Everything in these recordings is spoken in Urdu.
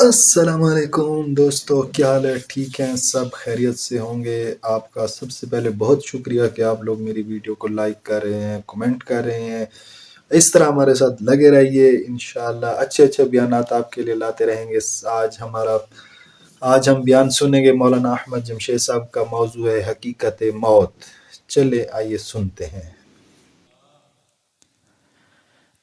السلام علیکم دوستو، کیا حال ہے؟ ٹھیک ہیں؟ سب خیریت سے ہوں گے؟ آپ کا سب سے پہلے بہت شکریہ کہ آپ لوگ میری ویڈیو کو لائک کر رہے ہیں، کمنٹ کر رہے ہیں۔ اس طرح ہمارے ساتھ لگے رہیے، انشاءاللہ اچھے بیانات آپ کے لیے لاتے رہیں گے۔ آج ہم بیان سنیں گے مولانا احمد جمشید صاحب کا، موضوع ہے حقیقت موت۔ چلے آئیے سنتے ہیں۔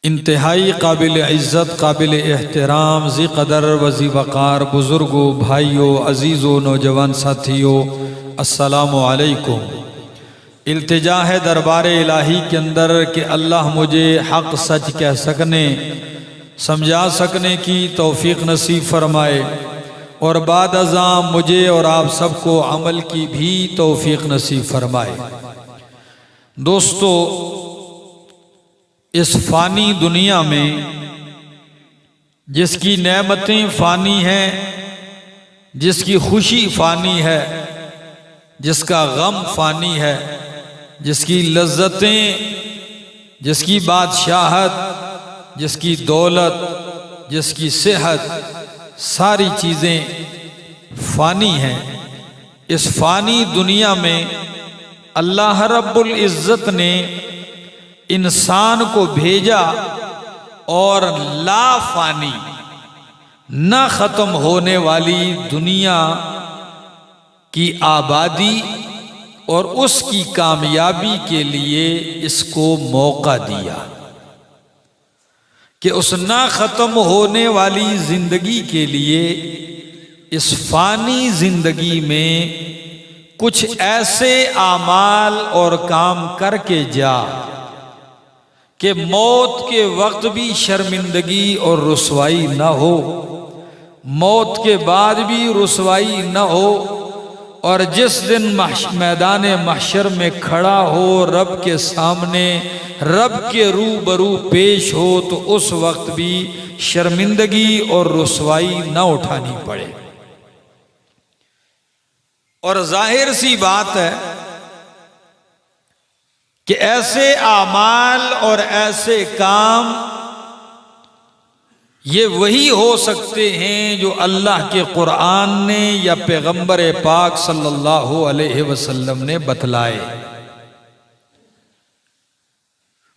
انتہائی قابل عزت، قابل احترام، ذی قدر و ذی وقار بزرگوں، بھائیوں، عزیزوں، نوجوان ساتھیوں، السلام علیکم۔ التجا ہے دربار الہی کے اندر کہ اللہ مجھے حق سچ کہہ سکنے، سمجھا سکنے کی توفیق نصیب فرمائے، اور بعد ازاں مجھے اور آپ سب کو عمل کی بھی توفیق نصیب فرمائے۔ دوستو، اس فانی دنیا میں جس کی نعمتیں فانی ہیں، جس کی خوشی فانی ہے، جس کا غم فانی ہے، جس کی لذتیں، جس کی بادشاہت، جس کی دولت، جس کی صحت، ساری چیزیں فانی ہیں۔ اس فانی دنیا میں اللہ رب العزت نے انسان کو بھیجا اور لا فانی، نہ ختم ہونے والی دنیا کی آبادی اور اس کی کامیابی کے لیے اس کو موقع دیا کہ اس نہ ختم ہونے والی زندگی کے لیے اس فانی زندگی میں کچھ ایسے اعمال اور کام کر کے جا کہ موت کے وقت بھی شرمندگی اور رسوائی نہ ہو، موت کے بعد بھی رسوائی نہ ہو، اور جس دن میدان محشر میں کھڑا ہو، رب کے سامنے، رب کے روبرو پیش ہو، تو اس وقت بھی شرمندگی اور رسوائی نہ اٹھانی پڑے۔ اور ظاہر سی بات ہے کہ ایسے اعمال اور ایسے کام یہ وہی ہو سکتے ہیں جو اللہ کے قرآن نے یا پیغمبر پاک صلی اللہ علیہ وسلم نے بتلائے،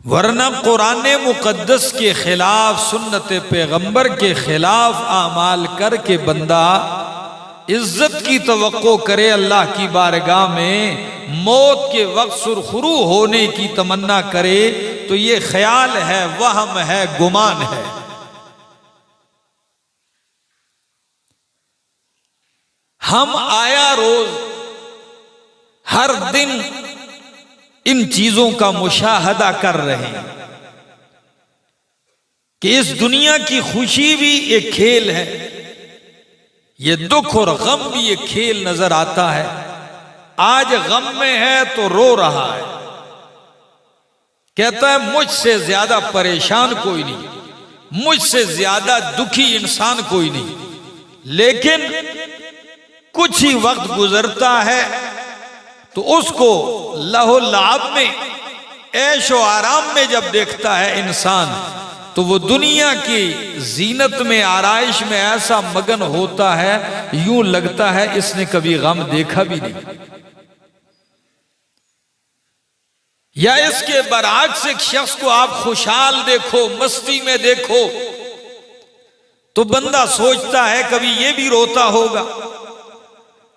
ورنہ قرآن مقدس کے خلاف، سنت پیغمبر کے خلاف اعمال کر کے بندہ عزت کی توقع کرے اللہ کی بارگاہ میں، موت کے وقت سرخرو ہونے کی تمنا کرے، تو یہ خیال ہے، وہم ہے، گمان ہے۔ ہم آیا روز ہر دن ان چیزوں کا مشاہدہ کر رہے ہیں کہ اس دنیا کی خوشی بھی ایک کھیل ہے، یہ دکھ اور غم بھی ایک کھیل نظر آتا ہے۔ آج غم میں ہے تو رو رہا ہے، کہتا ہے مجھ سے زیادہ پریشان کوئی نہیں، مجھ سے زیادہ دکھی انسان کوئی نہیں، لیکن کچھ ہی وقت گزرتا ہے تو اس کو لہو لعب میں، عیش و آرام میں جب دیکھتا ہے انسان، تو وہ دنیا کی زینت میں، آرائش میں ایسا مگن ہوتا ہے، یوں لگتا ہے اس نے کبھی غم دیکھا بھی نہیں۔ یا اس کے برعکس ایک شخص کو آپ خوشحال دیکھو، مستی میں دیکھو، تو بندہ سوچتا ہے کبھی یہ بھی روتا ہوگا،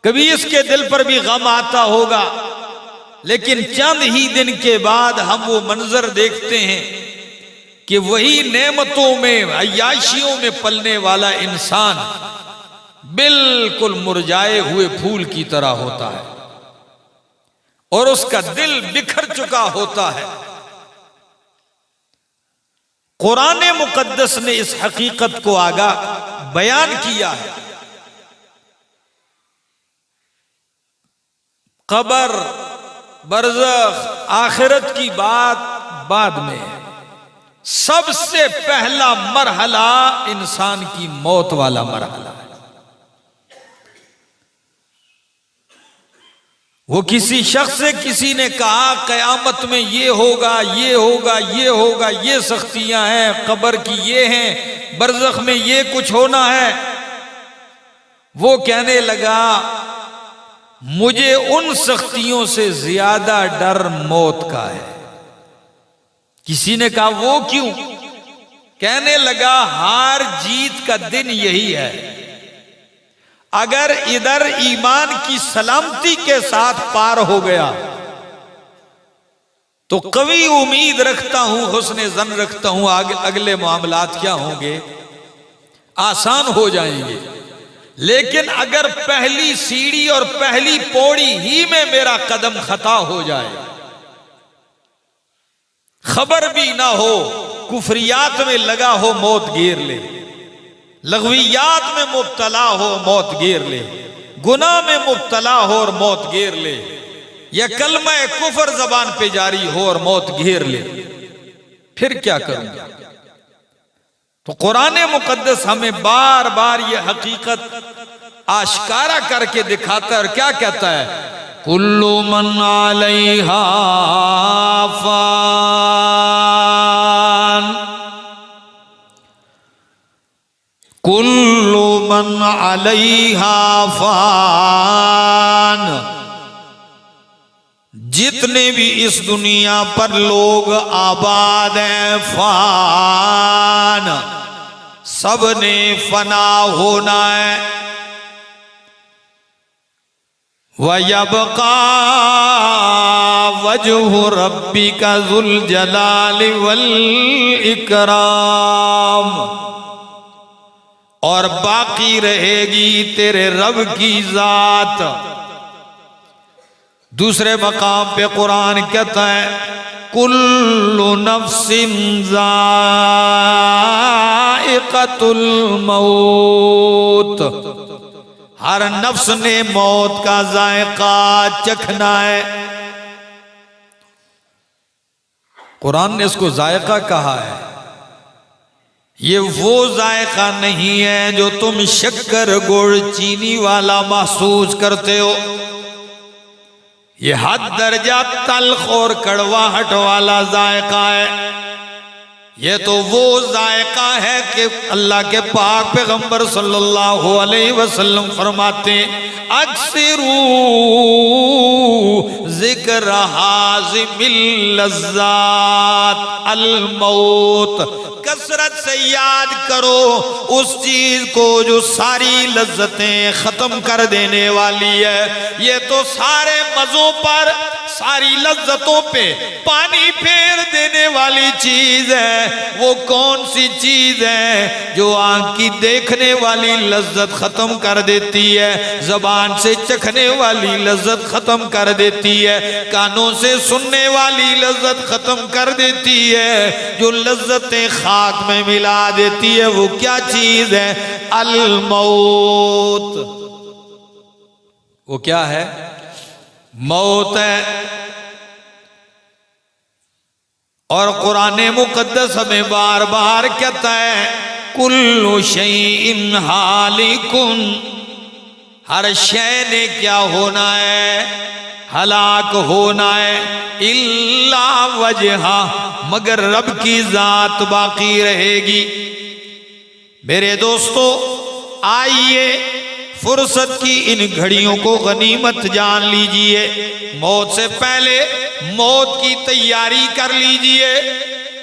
کبھی اس کے دل پر بھی غم آتا ہوگا، لیکن چند ہی دن کے بعد ہم وہ منظر دیکھتے ہیں کہ وہی نعمتوں میں، عیاشیوں میں پلنے والا انسان بالکل مرجھائے ہوئے پھول کی طرح ہوتا ہے، اور اس کا دل بکھر چکا ہوتا ہے۔ قرآن مقدس نے اس حقیقت کو آگاہ بیان کیا ہے۔ قبر، برزخ، آخرت کی بات بعد میں ہے، سب سے پہلا مرحلہ انسان کی موت والا مرحلہ ہے۔ وہ کسی شخص سے کسی نے کہا قیامت میں یہ ہوگا، یہ ہوگا، یہ ہوگا، یہ سختیاں ہیں، قبر کی یہ ہیں، برزخ میں یہ کچھ ہونا ہے، وہ کہنے لگا مجھے ان سختیوں سے زیادہ ڈر موت کا ہے۔ کسی نے کہا وہ کیوں؟ کہنے لگا ہار جیت کا دن یہی ہے، اگر ادھر ایمان کی سلامتی کے ساتھ پار ہو گیا تو قوی امید رکھتا ہوں، حسن ظن رکھتا ہوں اگلے معاملات کیا ہوں گے، آسان ہو جائیں گے۔ لیکن اگر پہلی سیڑھی اور پہلی پوڑی ہی میں میرا قدم خطا ہو جائے، خبر بھی نہ ہو، کفریات میں لگا ہو موت گیر لے، لغویات میں مبتلا ہو موت گیر لے، گناہ میں مبتلا ہو اور موت گیر لے، یا کلمہ کفر زبان پہ جاری ہو اور موت گھیر لے، پھر کیا کروں گا؟ تو قرآن مقدس ہمیں بار بار یہ حقیقت آشکارا کر کے دکھاتا ہے، اور کیا کہتا ہے؟ کل من علیہا فان، کل من علیہا فان، جتنے بھی اس دنیا پر لوگ آباد ہیں فان، سب نے فنا ہونا ہے۔ وَيَبْقَى وَجْهُ رَبِّكَ ذُو الْجَلَالِ وَالْإِكْرَامِ، اور باقی رہے گی تیرے رب کی ذات۔ دوسرے مقام پہ قرآن کہتا ہے کل نفس ذائقۃ الموت، ہر نفس نے موت کا ذائقہ چکھنا ہے۔ قرآن نے اس کو ذائقہ کہا ہے، یہ وہ ذائقہ نہیں ہے جو تم شکر گڑ چینی والا محسوس کرتے ہو، یہ حد درجہ تلخ اور کڑواہٹ والا ذائقہ ہے۔ یہ تو وہ ذائقہ ہے کہ اللہ کے پاک پیغمبر صلی اللہ علیہ وسلم فرماتے ہیں اکثروا ذکر حازم اللذات الموت، کثرت سے یاد کرو اس چیز کو جو ساری لذتیں ختم کر دینے والی ہے۔ یہ تو سارے مزوں پر، ساری لذتوں پہ پانی پھیر دینے والی چیز ہے۔ وہ کون سی چیز ہے جو آنکھ کی دیکھنے والی لذت ختم کر دیتی ہے، زبان سے چکھنے والی لذت ختم کر دیتی ہے، کانوں سے سننے والی لذت ختم کر دیتی ہے، جو لذتیں خاک میں ملا دیتی ہے، وہ کیا چیز ہے؟ الموت۔ وہ کیا ہے؟ موت ہے۔ اور قرآن مقدس ہمیں بار بار کہتا ہے کل شیء ہالک، ہر شے نے کیا ہونا ہے؟ ہلاک ہونا ہے، الا وجہہ، مگر رب کی ذات باقی رہے گی۔ میرے دوستو، آئیے فرصت کی ان گھڑیوں کو غنیمت جان لیجئے، موت سے پہلے موت کی تیاری کر لیجئے۔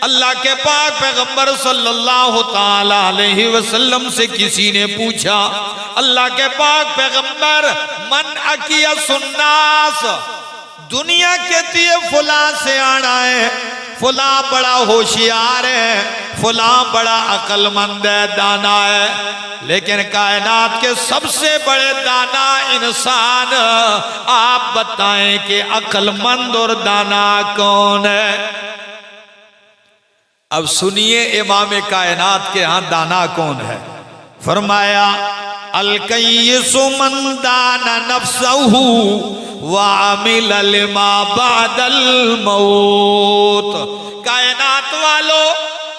اللہ کے پاک پیغمبر صلی اللہ تعالی علیہ وسلم سے کسی نے پوچھا، اللہ کے پاک پیغمبر من اکیس الناس، دنیا کہتی ہے فلاں سے آنا ہے، فلاں بڑا ہوشیار ہے، فلاں بڑا عقل مند ہے، دانا ہے، لیکن کائنات کے سب سے بڑے دانا انسان، آپ بتائیں کہ عقل مند اور دانا کون ہے؟ اب سنیے امام کائنات کے ہاں دانا کون ہے؟ فرمایا الکیس من دان نفسہ وعمل لما بعد الموت۔ کائنات والو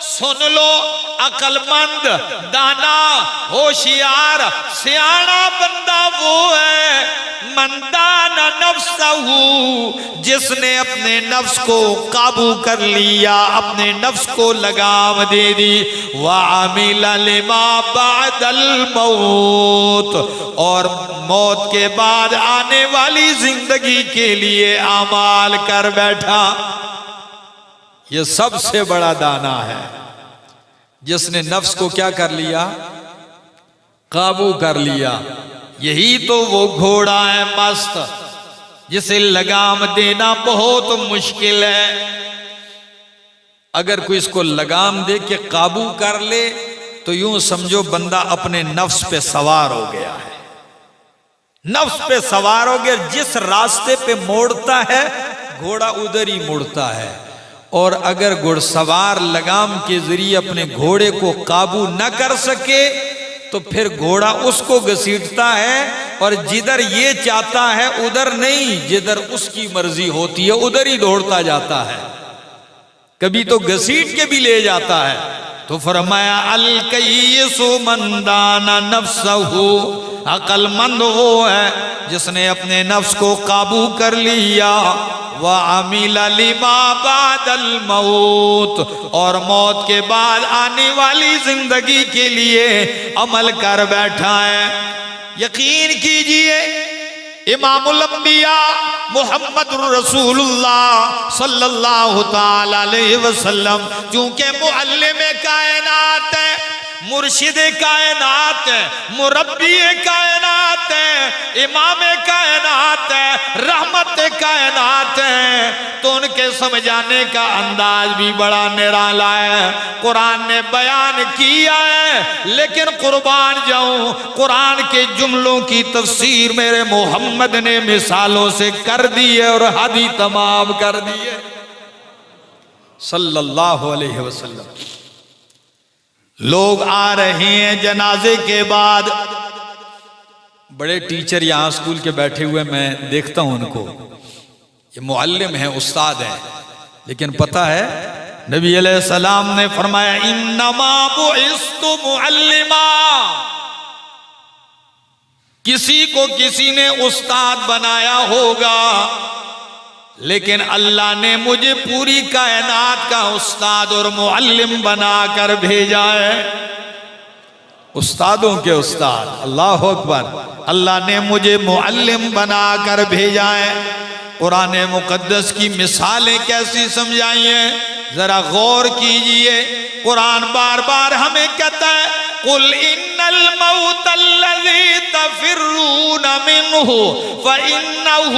سن لو، عقل مند، دانا، ہوشیار، سیاںا بندہ وہ ہے من دان نفسہ، جس نے اپنے نفس کو قابو کر لیا، اپنے نفس کو لگام دے دی، وعمل لما بعد الموت، اور موت کے بعد آنے والی زندگی کے لیے اعمال کر بیٹھا۔ یہ سب سے بڑا دانا ہے، جس نے نفس کو کیا کر لیا؟ قابو کر لیا۔ یہی تو وہ گھوڑا ہے مست، جسے لگام دینا بہت مشکل ہے۔ اگر کوئی اس کو لگام دے کے قابو کر لے تو یوں سمجھو بندہ اپنے نفس پہ سوار ہو گیا ہے، نفس پہ سوار ہو گیا۔ جس راستے پہ موڑتا ہے گھوڑا ادھر ہی مڑتا ہے، اور اگر گھڑ سوار لگام کے ذریعے اپنے گھوڑے کو قابو نہ کر سکے تو پھر گھوڑا اس کو گھسیٹتا ہے، اور جدھر یہ چاہتا ہے ادھر نہیں، جدھر اس کی مرضی ہوتی ہے ادھر ہی دوڑتا جاتا ہے، کبھی تو گھسیٹ کے بھی لے جاتا ہے۔ تو فرمایا الکیس من دان نفسہ، عقل مند وہ ہے جس نے اپنے نفس کو قابو کر لیا، وعمل لما بعد الموت، اور موت کے بعد آنے والی زندگی کے لیے عمل کر بیٹھا ہے۔ یقین کیجئے امام الانبیاء محمد رسول اللہ صلی اللہ تعالی علیہ وسلم چونکہ معلم کائنات ہے، مرشد کائنات ہے، مربی کائنات ہے، امام کائنات ہے، رحمت کائنات ہے، تو ان کے سمجھانے کا انداز بھی بڑا نرالا ہے۔ قرآن نے بیان کیا ہے، لیکن قربان جاؤں قرآن کے جملوں کی تفسیر میرے محمد نے مثالوں سے کر دی ہے اور حد ہی تمام کر دی ہے صلی اللہ علیہ وسلم۔ لوگ آ رہے ہیں جنازے کے بعد، بڑے ٹیچر یہاں اسکول کے بیٹھے ہوئے میں دیکھتا ہوں ان کو، یہ معلم ہیں، استاد ہیں، لیکن پتہ ہے نبی علیہ السلام نے فرمایا انما بعثت معلما، کسی کو کسی نے استاد بنایا ہوگا، لیکن اللہ نے مجھے پوری کائنات کا استاد اور معلم بنا کر بھیجا ہے۔ استادوں کے استاد، اللہ اکبر، اللہ نے مجھے معلم بنا کر بھیجا ہے۔ قرآن مقدس کی مثالیں کیسی سمجھائی ہیں ذرا غور کیجئے۔ قرآن بار بار ہمیں کہتا ہے قُلْ إِنَّ الْمَوْتَ الَّذِي تَفِرُّونَ مِنْهُ فَإِنَّهُ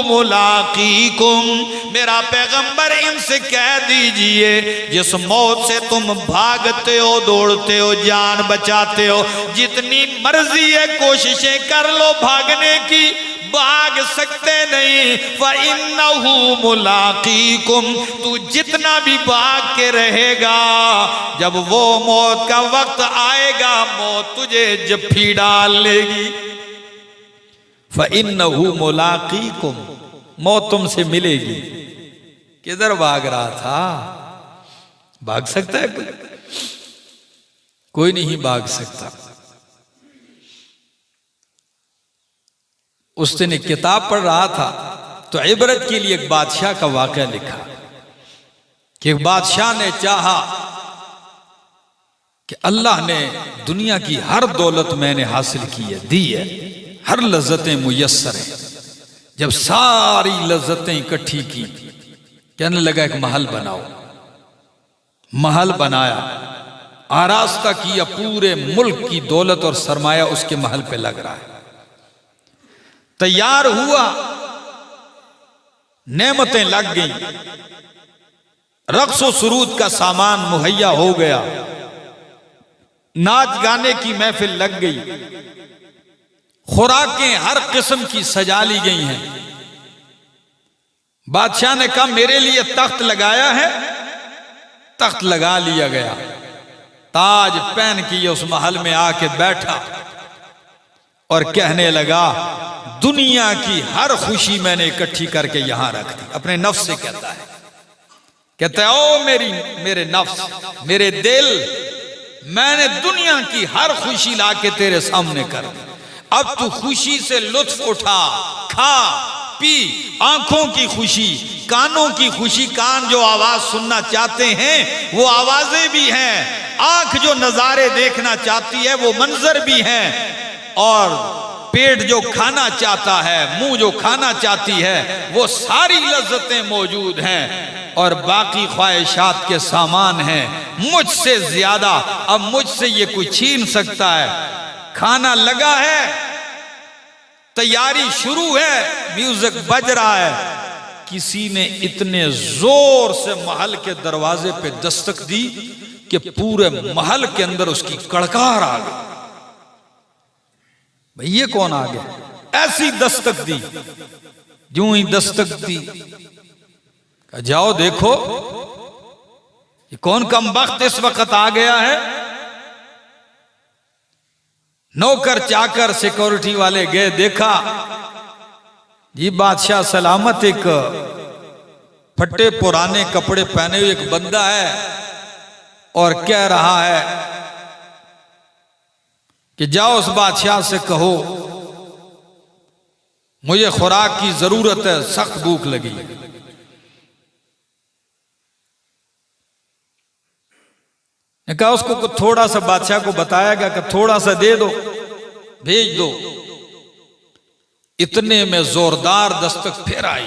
مُلَاقِيكُمْ، میرا پیغمبر ان سے کہہ دیجئے جس موت سے تم بھاگتے ہو، دوڑتے ہو، جان بچاتے ہو، جتنی مرضی ہے کوششیں کر لو بھاگنے کی، بھاگ سکتے نہیں۔ فَإِنَّهُ مُلَاقِيكُمْ، تو جتنا بھی بھاگ کے رہے گا، جب وہ موت کا وقت آئے گا موت تجھے جپھی ڈال لے گی۔ فَإِنَّهُ مُلَاقِيكُمْ، موت تم سے ملے گی۔ کدھر بھاگ رہا تھا؟ بھاگ سکتا ہے کوئی؟ کوئی نہیں بھاگ سکتا۔ اس دن ایک کتاب پڑھ رہا تھا تو عبرت کے لیے ایک بادشاہ کا واقعہ لکھا کہ ایک بادشاہ نے چاہا کہ اللہ نے دنیا کی ہر دولت میں نے حاصل کی ہے، دی ہے، ہر لذتیں میسر ہیں۔ جب ساری لذتیں اکٹھی کی کہنے لگا ایک محل بناؤ۔ محل بنایا، آراستہ کیا، پورے ملک کی دولت اور سرمایہ اس کے محل پہ لگ رہا ہے۔ تیار ہوا، نعمتیں لگ گئیں، رقص و سرود کا سامان مہیا ہو گیا، ناچ گانے کی محفل لگ گئی، خوراکیں ہر قسم کی سجا لی گئی ہیں۔ بادشاہ نے کہا میرے لیے تخت لگایا ہے، تخت لگا لیا گیا، تاج پہن کے اس محل میں آ کے بیٹھا اور کہنے لگا دنیا کی ہر خوشی میں نے اکٹھی کر کے یہاں رکھ دی۔ اپنے نفس سے کہتا ہے او میرے نفس، میرے دل، میں نے دنیا کی ہر خوشی لا کے تیرے سامنے کر دی، اب تو خوشی سے لطف اٹھا، کھا پی، آنکھوں کی خوشی، کانوں کی خوشی، کان جو آواز سننا چاہتے ہیں وہ آوازیں بھی ہیں، آنکھ جو نظارے دیکھنا چاہتی ہے وہ منظر بھی ہیں، اور پیٹ جو کھانا چاہتا ہے، منہ جو کھانا چاہتی ہے، وہ ساری لذتیں موجود ہیں، اور باقی خواہشات کے سامان ہیں مجھ سے زیادہ۔ اب مجھ سے یہ کوئی چھین سکتا ہے؟ کھانا لگا ہے، تیاری شروع ہے، میوزک بج رہا ہے، کسی نے اتنے زور سے محل کے دروازے پہ دستک دی کہ پورے محل کے اندر اس کی کڑکار آ گئی۔ بھئی یہ کون آ گیا؟ ایسی دستک دی، جوں ہی دستک دی کہا جاؤ دیکھو یہ کون کم بخت اس وقت آ گیا ہے۔ نوکر چاکر سیکورٹی والے گئے، دیکھا جی بادشاہ سلامت ایک پھٹے پرانے کپڑے پہنے ہوئے ایک بندہ ہے، اور کہہ رہا ہے کہ جاؤ اس بادشاہ سے کہو مجھے خوراک کی ضرورت ہے، سخت بھوک لگی۔ نے کہا اس کو تھوڑا سا، بادشاہ کو بتایا گیا کہ تھوڑا سا دے دو، بھیج دو۔ اتنے میں زوردار دستک پھر آئی۔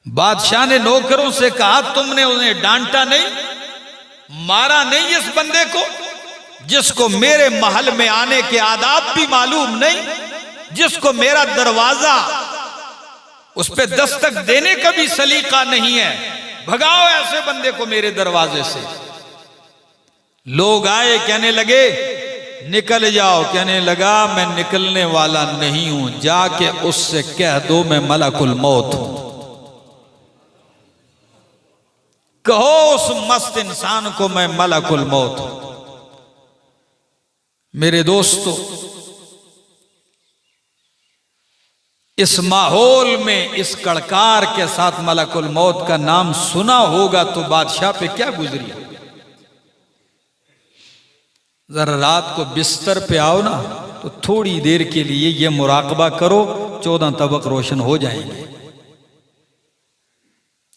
بادشاہ نے نوکروں سے کہا تم نے انہیں ڈانٹا نہیں، مارا نہیں اس بندے کو، جس کو میرے محل میں آنے کے آداب بھی معلوم نہیں، جس کو میرا دروازہ اس پہ دستک دینے کا بھی سلیقہ نہیں ہے، بھگاؤ ایسے بندے کو میرے دروازے سے۔ لوگ آئے، کہنے لگے نکل جاؤ، کہنے لگا میں نکلنے والا نہیں ہوں، جا کے اس سے کہہ دو میں ملک الموت ہوں۔ کہو اس مست انسان کو میں ملک الموت ہوں۔ میرے دوستو، اس ماحول میں اس کڑکار کے ساتھ ملک الموت کا نام سنا ہوگا تو بادشاہ پہ کیا گزری؟ ذرا رات کو بستر پہ آؤ نا تو تھوڑی دیر کے لیے یہ مراقبہ کرو، 14 طبق روشن ہو جائیں گے۔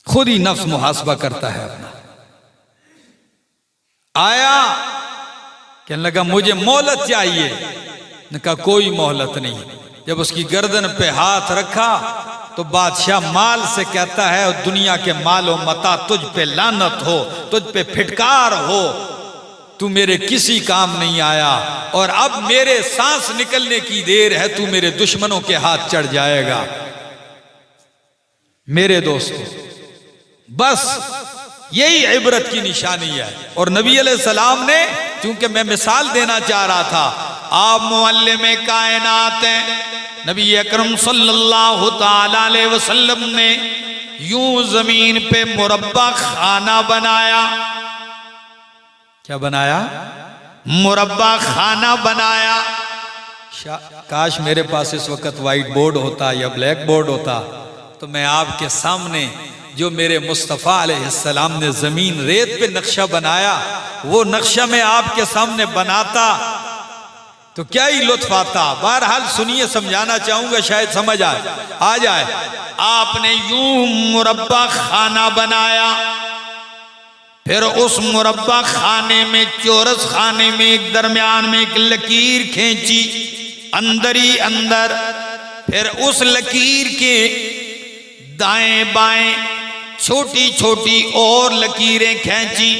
خود ہی نفس محاسبہ کرتا ہے اپنا۔ آیا، کہنے لگا مجھے مہلت چاہیے، نے کہا کوئی مہلت نہیں۔ جب اس کی گردن پہ ہاتھ رکھا تو بادشاہ مال سے کہتا ہے دنیا کے مال و متاع تجھ پہ لعنت ہو، تجھ پہ پھٹکار ہو، تو میرے کسی کام نہیں آیا، اور اب میرے سانس نکلنے کی دیر ہے، تو میرے دشمنوں کے ہاتھ چڑھ جائے گا۔ میرے دوستو، بس یہی عبرت کی نشانی ہے۔ اور نبی علیہ السلام نے، چونکہ میں مثال دینا چاہ رہا تھا، آپ معلم کائنات ہیں، نبی اکرم صلی اللہ تعالی علیہ وسلم نے یوں زمین پہ مربع خانہ بنایا۔ کیا بنایا؟ مربع خانہ بنایا۔ کاش میرے پاس اس وقت وائٹ بورڈ ہوتا یا بلیک بورڈ ہوتا تو میں آپ کے سامنے جو میرے مصطفیٰ علیہ السلام نے زمین ریت پہ نقشہ بنایا، وہ نقشہ میں آپ کے سامنے بناتا تو کیا ہی لطف آتا۔ بہرحال سنیے، سمجھانا چاہوں گا شاید سمجھ آ جائے۔ آپ نے یوں مربع خانہ بنایا، پھر اس مربع خانے میں، چورس خانے میں ایک درمیان میں ایک لکیر کھینچی، اندر ہی اندر، پھر اس لکیر کے دائیں بائیں چھوٹی چھوٹی اور لکیریں کھینچی،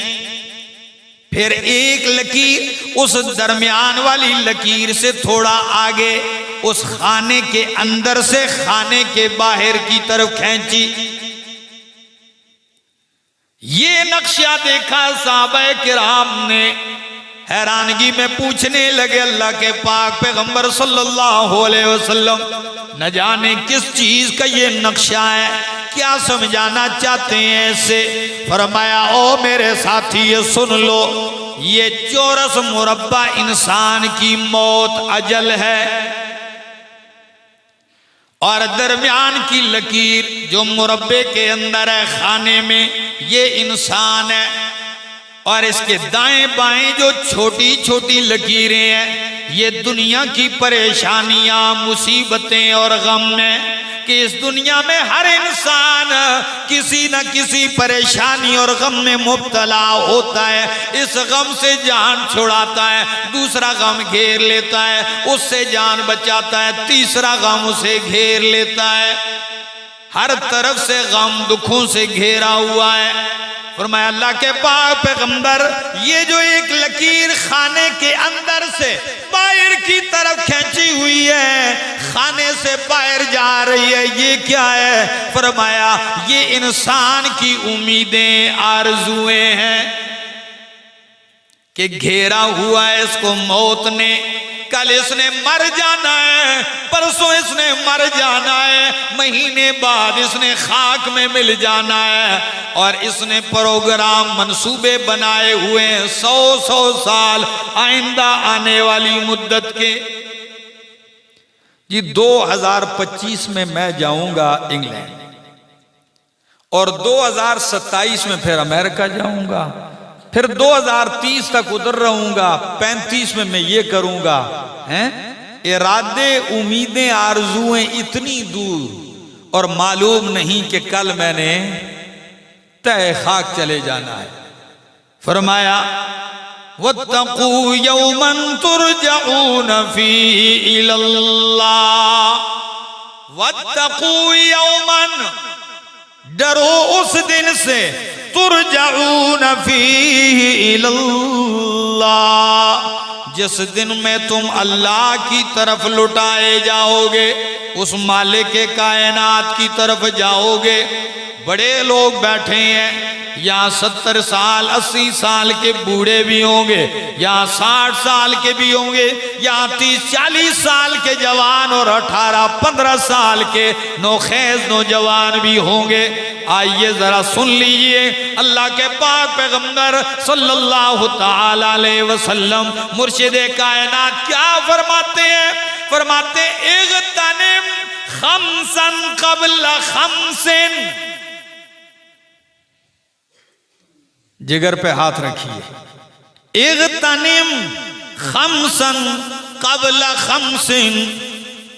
پھر ایک لکیر اس درمیان والی لکیر سے تھوڑا آگے اس خانے کے اندر سے خانے کے باہر کی طرف کھینچی۔ یہ نقشہ دیکھا صحابہ کرام نے، حیرانگی میں پوچھنے لگے اللہ کے پاک پیغمبر صلی اللہ علیہ وسلم، نہ جانے کس چیز کا یہ نقشہ ہے، کیا سمجھانا چاہتے ہیں اسے؟ فرمایا او میرے ساتھی یہ سن لو، یہ چورس مربع انسان کی موت اجل ہے، اور درمیان کی لکیر جو مربع کے اندر ہے خانے میں، یہ انسان ہے، اور اس کے دائیں بائیں جو چھوٹی چھوٹی لکیریں ہیں یہ دنیا کی پریشانیاں، مصیبتیں اور غم ہیں کہ اس دنیا میں ہر انسان کسی نہ کسی پریشانی اور غم میں مبتلا ہوتا ہے. اس غم سے جان چھڑاتا ہے، دوسرا غم گھیر لیتا ہے، اس سے جان بچاتا ہے، تیسرا غم اسے گھیر لیتا ہے. ہر طرف سے غم دکھوں سے گھیرا ہوا ہے. فرمایا اللہ کے پاک پیغمبر یہ جو ایک لکیر خانے کے اندر سے باہر کی طرف کھینچی ہوئی ہے، خانے سے باہر جا رہی ہے، یہ کیا ہے؟ فرمایا یہ انسان کی امیدیں، آرزویں ہیں کہ گھیرا ہوا ہے اس کو موت نے. کل اس نے مر جانا ہے، پرسوں اس نے مر جانا ہے، مہینے بعد اس نے خاک میں مل جانا ہے. اور اس نے پروگرام منصوبے بنائے ہوئے ہیں 100 سال آئندہ آنے والی مدت کے. جی 2025 میں جاؤں گا انگلینڈ، اور 2027 میں پھر امریکہ جاؤں گا، پھر 2030 تک ادھر رہوں گا، 35 میں یہ کروں گا. ارادے، امیدیں، آرزویں اتنی دور، اور معلوم نہیں کہ کل میں نے تہ خاک چلے جانا ہے. فرمایا وَاتَّقُوا يَوْمًا تُرْجَعُونَ فِيهِ إِلَى اللَّهِ. وَاتَّقُوا يَوْمًا، ڈرو اس دن سے، ترجعون فیہ الی اللہ، جس دن میں تم اللہ کی طرف لٹائے جاؤ گے، اس مالک کائنات کی طرف جاؤ گے. بڑے لوگ بیٹھے ہیں یہاں، 70 سال 80 سال کے بوڑھے بھی ہوں گے، یہاں 60 سال کے بھی ہوں گے، یہاں 30 40 سال کے جوان اور 18 15 سال کے نوخیز نوجوان بھی ہوں گے. آئیے ذرا سن لیجئے اللہ کے پاک پیغمبر صلی اللہ تعالی علیہ وسلم مرشد کائنات کیا فرماتے ہیں. فرماتے اغتنم خمسا قبل خمسن. جگر پہ ہاتھ رکھیے. اغتنم خمسا قبل خمسن،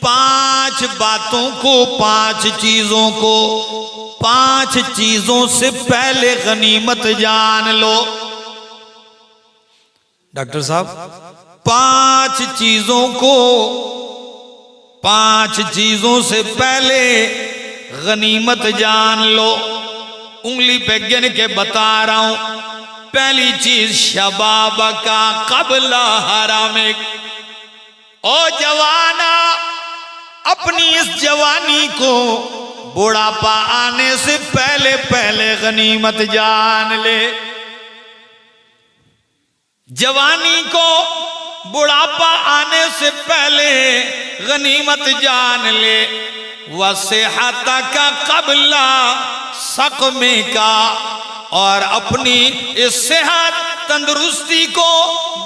5 باتوں کو، 5 چیزوں کو، 5 چیزوں سے پہلے غنیمت جان لو. ڈاکٹر صاحب 5 چیزوں کو، 5 چیزوں سے پہلے غنیمت جان لو. انگلی پہ گن کے بتا رہا ہوں. پہلی چیز شباب کا قبل حرامک. او جوانا، اپنی اس جوانی کو بڑھاپا آنے سے پہلے پہلے غنیمت جان لے. جوانی کو بڑھاپا آنے سے پہلے غنیمت جان لے. وصحتک قبل سقم کا، اور اپنی اس صحت تندرستی کو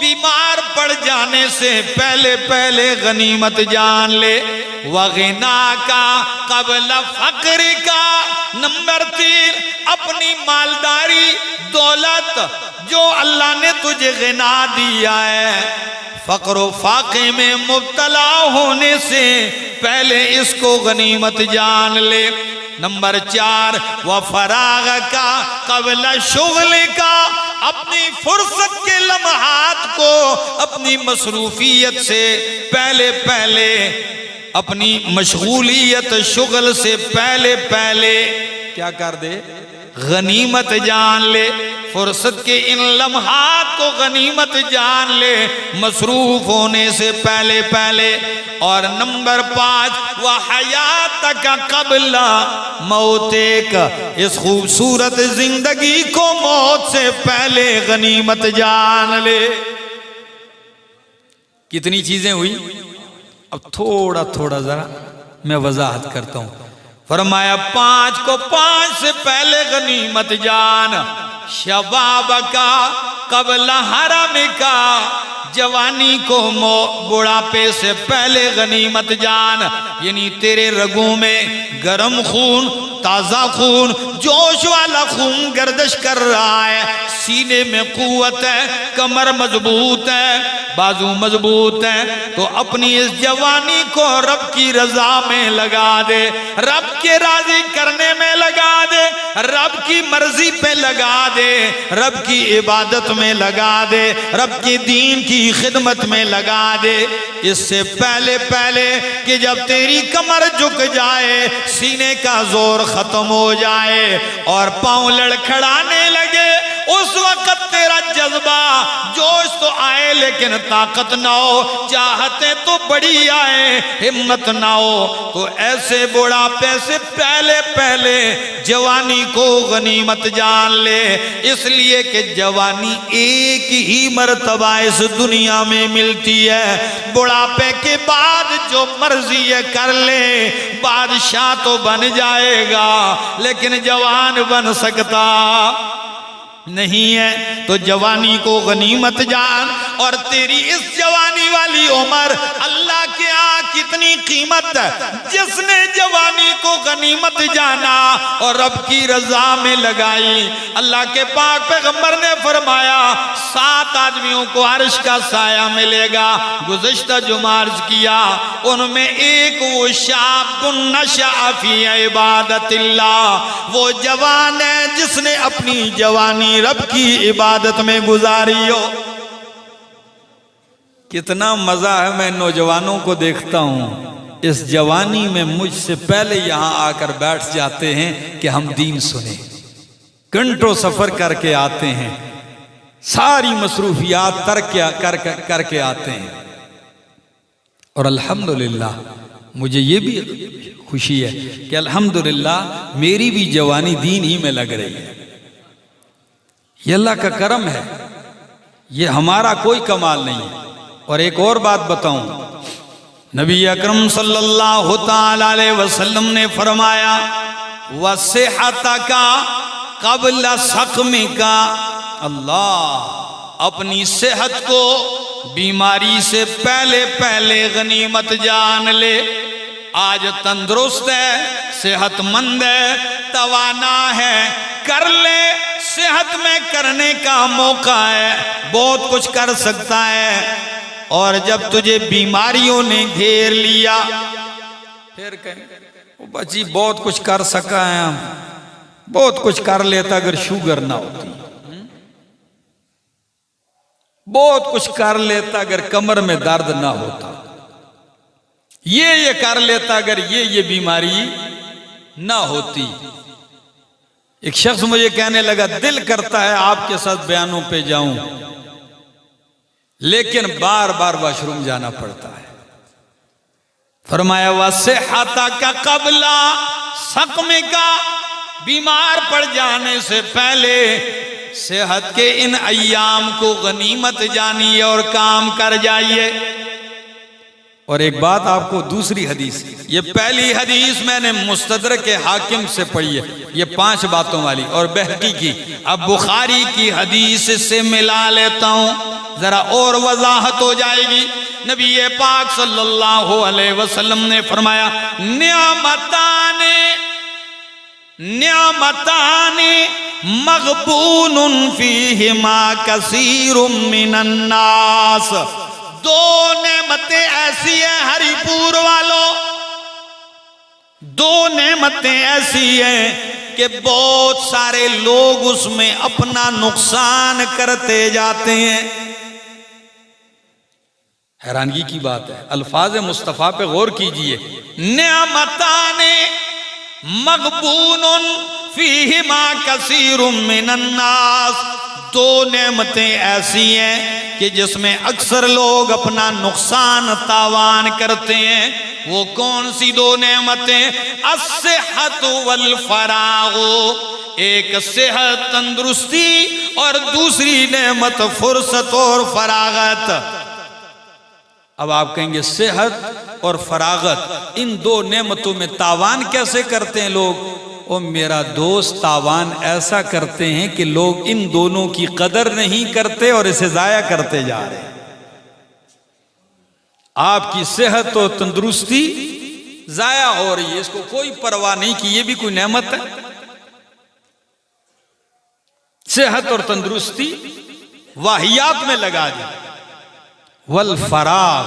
بیمار پڑ جانے سے پہلے پہلے غنیمت جان لے. وغناک قبل فقر کا. نمبر 3، اپنی مالداری، دولت جو اللہ نے تجھے غنا دیا ہے، فقر و فاقے میں مبتلا ہونے سے پہلے اس کو غنیمت جان لے. نمبر 4، وفراغ کا قبل شغل کا. اپنی فرصت کے لمحات کو اپنی مصروفیت سے پہلے پہلے، اپنی مشغولیت شغل سے پہلے پہلے کیا کر دے؟ غنیمت جان لے. فرصت کے ان لمحات کو غنیمت جان لے، مصروف ہونے سے پہلے پہلے. اور نمبر 5، وحیاتک قبل موتک. اس خوبصورت زندگی کو موت سے پہلے غنیمت جان لے. کتنی چیزیں ہوئی؟ اب تھوڑا تھوڑا ذرا میں وضاحت کرتا ہوں. فرمایا 5 کو 5 سے پہلے غنیمت جان. شباب کا قبل حرم کا. جوانی کو بڑھاپے سے پہلے غنیمت جان. یعنی تیرے رگوں میں گرم خون، تازہ خون، جوش والا خون گردش کر رہا ہے. سینے میں قوت ہے، کمر مضبوط ہے، بازو مضبوط ہے، تو اپنی اس جوانی کو رب کی رضا میں لگا دے، رب کے راضی کرنے میں لگا دے، رب کی مرضی پہ لگا دے، رب کی عبادت میں لگا دے، رب کی دین کی خدمت میں لگا دے۔ اس سے پہلے کہ جب تیری کمر جھک جائے، سینے کا زور ختم ہو جائے اور پاؤں لڑکھڑانے لگے، اس وقت تیرا جذبہ جوش تو آئے لیکن طاقت نہ ہو، چاہتے تو بڑی آئے ہمت نہ ہو، تو ایسے بڑھاپے سے پہلے جوانی کو غنیمت جان لے، اس لیے کہ جوانی ایک ہی مرتبہ اس دنیا میں ملتی ہے۔ بڑھاپے کے بعد جو مرضی ہے کر لے، بادشاہ تو بن جائے گا لیکن جوان بن سکتا نہیں ہے۔ تو جوانی کو غنیمت جان، اور تیری اس جوانی والی عمر اللہ کے ہاں کتنی قیمت ہے۔ جس نے جوانی کو غنیمت جانا اور رب کی رضا میں لگائی، اللہ کے پاک پیغمبر نے فرمایا 7 آدمیوں کو عرش کا سایہ ملے گا۔ گزشتہ جمعہ عرض کیا، ان میں ایک وہ شاب نشأ فی عبادت اللہ، وہ جوان ہے جس نے اپنی جوانی رب کی عبادت میں گزاری ہو۔ کتنا مزہ ہے، میں نوجوانوں کو دیکھتا ہوں اس جوانی میں مجھ سے پہلے یہاں آ کر بیٹھ جاتے ہیں کہ ہم دین سنیں، گھنٹوں سفر کر کے آتے ہیں، ساری مصروفیات ترک کر کے آتے ہیں، اور الحمدللہ مجھے یہ بھی خوشی ہے کہ الحمدللہ میری بھی جوانی دین ہی میں لگ رہی ہے۔ یہ اللہ کا کرم ہے، یہ ہمارا کوئی کمال نہیں ہے۔ اور ایک اور بات بتاؤں، نبی اکرم صلی اللہ تعالی علیہ وسلم نے فرمایا وَصِحَتَكَ قَبْلَ سَقْمِكَ، اللہ اپنی صحت کو بیماری سے پہلے غنیمت جان لے۔ آج تندرست ہے، صحت مند ہے، توانا ہے، کر لے، صحت میں کرنے کا موقع ہے، بہت کچھ کر سکتا ہے۔ اور جب تجھے بیماریوں نے گھیر لیا، پھر کہیں وہ بچی بہت کچھ کر سکا ہے، ہم بہت کچھ کر لیتا اگر شوگر نہ ہوتی، بہت کچھ کر لیتا اگر کمر میں درد نہ ہوتا، یہ کر لیتا اگر یہ بیماری نہ ہوتی۔ ایک شخص مجھے کہنے لگا دل کرتا ہے آپ کے ساتھ بیانوں پہ جاؤں لیکن بار بار واش روم جانا پڑتا ہے۔ فرمایا وَصِحَتَكَ قَبْلَ سَقْمِكَ، بیمار پڑ جانے سے پہلے صحت کے ان ایام کو غنیمت جانیے اور کام کر جائیے۔ اور ایک بات آپ کو دوسری حدیث، یہ پہلی حدیث میں نے مستدرک حاکم سے پڑھی ہے، یہ 5 باتوں والی، اور بہقی کی، اب بخاری کی حدیث سے ملا لیتا ہوں ذرا اور وضاحت ہو جائے گی۔ نبی پاک صلی اللہ علیہ وسلم نے فرمایا نعمتان مغبون فیہما کثیر من الناس، 2 نعمتیں ایسی ہیں ہری پور والوں، 2 نعمتیں ایسی ہیں کہ بہت سارے لوگ اس میں اپنا نقصان کرتے جاتے ہیں۔ حیرانگی کی بات ہے، الفاظ مصطفیٰ پہ غور کیجئے، نعمتان مغبون فیہما کثیر من الناس، 2 نعمتیں ایسی ہیں کہ جس میں اکثر لوگ اپنا نقصان تاوان کرتے ہیں۔ وہ کون سی 2 نعمتیں؟ الصحت والفراغ، ایک صحت تندرستی اور دوسری نعمت فرصت اور فراغت۔ اب آپ کہیں گے صحت اور فراغت، ان 2 نعمتوں میں تاوان کیسے کرتے ہیں لوگ؟ او میرا دوست، تاوان ایسا کرتے ہیں کہ لوگ ان دونوں کی قدر نہیں کرتے اور اسے ضائع کرتے جا رہے ہیں۔ آپ کی صحت و تندرستی ضائع ہو رہی ہے، اس کو کوئی پرواہ نہیں کہ یہ بھی کوئی نعمت ہے۔ صحت اور تندرستی واہیات میں لگا دی، والفراغ،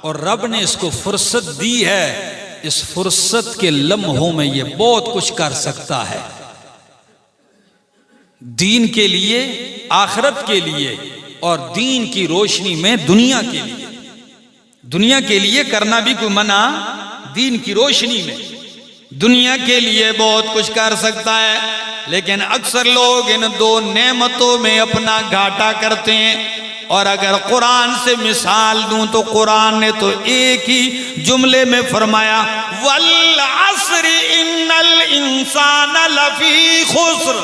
اور رب نے اس کو فرصت دی ہے، اس فرصت کے لمحوں میں یہ بہت کچھ کر سکتا ہے، دین کے لیے، آخرت کے لیے، اور دین کی روشنی میں دنیا کے لیے۔ دنیا کے لیے کرنا بھی کوئی منع، دین کی روشنی میں دنیا کے لیے بہت کچھ کر سکتا ہے، لیکن اکثر لوگ ان دو نعمتوں میں اپنا گھاٹا کرتے ہیں۔ اور اگر قرآن سے مثال دوں تو قرآن نے تو ایک ہی جملے میں فرمایا والعصر ان الانسان لفی خسر،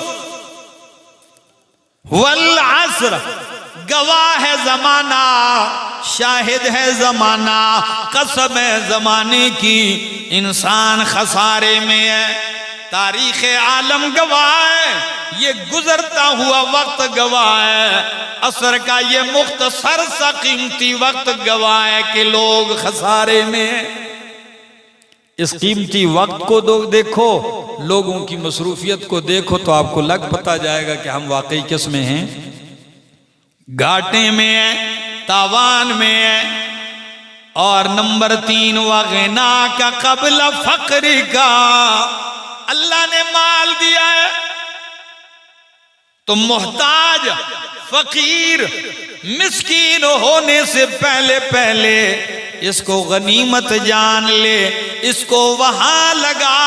والعصر، گواہ ہے زمانہ، شاہد ہے زمانہ، قسم ہے زمانے کی، انسان خسارے میں ہے، تاریخ عالم گواہ ہے، یہ گزرتا ہوا وقت گواہ ہے، عصر کا یہ مختصر سا قیمتی وقت گواہ ہے کہ لوگ خسارے میں ہیں۔ اس قیمتی وقت کو دیکھو، لوگوں کی مصروفیت کو دیکھو تو آپ کو لگ پتا جائے گا کہ ہم واقعی کس میں ہیں، گھاٹے میں ہیں، تاوان میں ہیں۔ اور نمبر 3، وَغِنَاكَ قَبْلَ فَقْرِكَ، اللہ نے مال دیا ہے تو محتاج، فقیر، مسکین ہونے سے پہلے اس کو غنیمت جان لے، اس کو وہاں لگا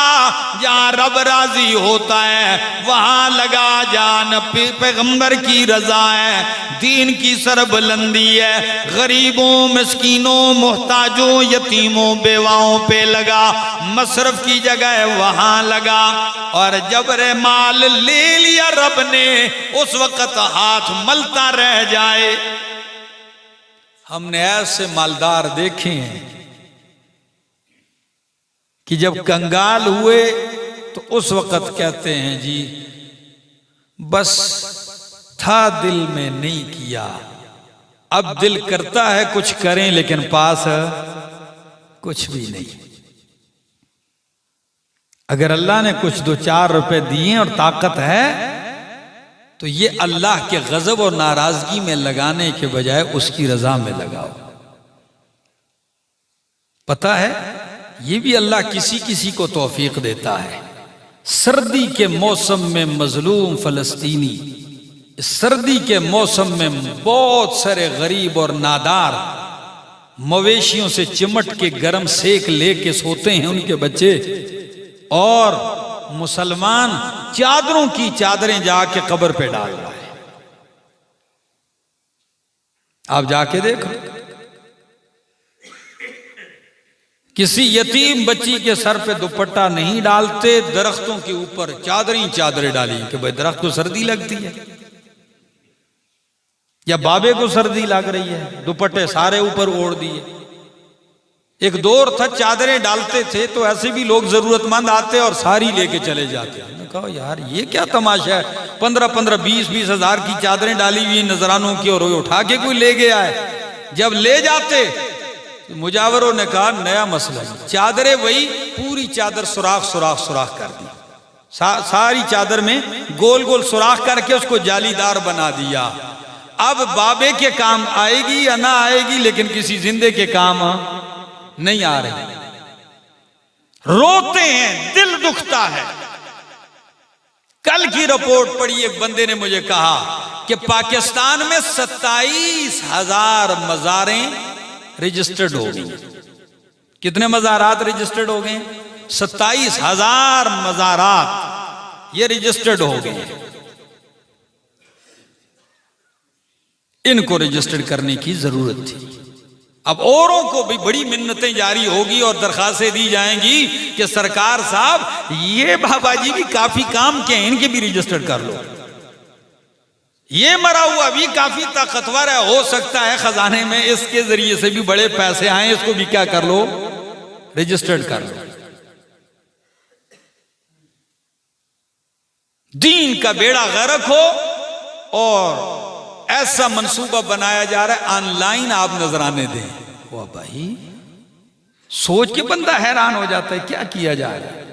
جہاں رب راضی ہوتا ہے، وہاں لگا جہاں پیغمبر کی رضا ہے، دین کی سربلندی ہے، غریبوں، مسکینوں، محتاجوں، یتیموں، بیواؤں پہ لگا، مصرف کی جگہ وہاں لگا۔ اور جبر مال لے لیا رب نے، اس وقت ہاتھ ملتا رہ جائے۔ ہم نے ایسے مالدار دیکھے ہیں کہ جب کنگال ہوئے تو اس وقت کہتے ہیں جی بس تھا دل میں نہیں کیا، اب دل کرتا ہے کچھ کریں لیکن پاس کچھ بھی نہیں۔ اگر اللہ نے کچھ 2-4 روپے دیے اور طاقت ہے تو یہ اللہ کے غضب اور ناراضگی میں لگانے کے بجائے اس کی رضا میں لگاؤ۔ پتہ ہے یہ بھی اللہ کسی کسی کو توفیق دیتا ہے۔ سردی کے موسم میں مظلوم فلسطینی، سردی کے موسم میں بہت سارے غریب اور نادار مویشیوں سے چمٹ کے گرم سیک لے کے سوتے ہیں ان کے بچے، اور مسلمان چادروں کی چادریں جا کے قبر پہ ڈال رہا ہے۔ آپ جا کے دیکھو، کسی یتیم بچی کے سر پہ دوپٹہ نہیں ڈالتے، درختوں کے اوپر چادریں ڈالی کہ بھئی درخت کو سردی لگتی ہے یا بابے کو سردی لگ رہی ہے، دوپٹے سارے اوپر اوڑھ دیے۔ ایک دور تھا چادریں ڈالتے تھے تو ایسے بھی لوگ ضرورت مند آتے اور ساری لے کے چلے جاتے۔ میں نے کہا یار یہ کیا تماشا ہے، 15-15 20-20 ہزار کی چادریں ڈالی ہوئی نذرانوں کی اور اٹھا کے کوئی لے گیا ہے۔ جب لے جاتے مجاوروں نے کہا نیا مسئلہ ہے، چادریں وہی پوری چادر سوراخ کر دی، ساری چادر میں گول گول سوراخ کر کے اس کو جالی دار بنا دیا۔ اب بابے کے کام آئے گی یا نہ آئے گی، لیکن کسی زندے کے کام نہیں آ رہے۔ روتے ہیں، دل دکھتا ہے۔ کل کی رپورٹ پڑھی، ایک بندے نے مجھے کہا کہ پاکستان میں 27,000 مزاریں رجسٹرڈ ہو گئی۔ کتنے مزارات رجسٹرڈ ہو گئے؟ 27,000 مزارات یہ رجسٹرڈ ہو گئے۔ ان کو رجسٹرڈ کرنے کی ضرورت تھی۔ اب اوروں کو بھی بڑی منتیں جاری ہوگی اور درخواستیں دی جائیں گی کہ سرکار صاحب یہ بابا جی بھی کافی کام کے ہیں، ان کے بھی رجسٹرڈ کر لو۔ یہ مرا ہوا بھی کافی طاقتور ہے، ہو سکتا ہے خزانے میں اس کے ذریعے سے بھی بڑے پیسے آئیں، اس کو بھی کیا کر لو، رجسٹرڈ کر لو۔ دین کا بیڑا غرق ہو اور ایسا منصوبہ بنایا جا رہا ہے آن لائن آپ نذرانے دیں۔ وہ بھائی سوچ کے بندہ حیران ہو جاتا ہے کیا کیا جا رہا ہے۔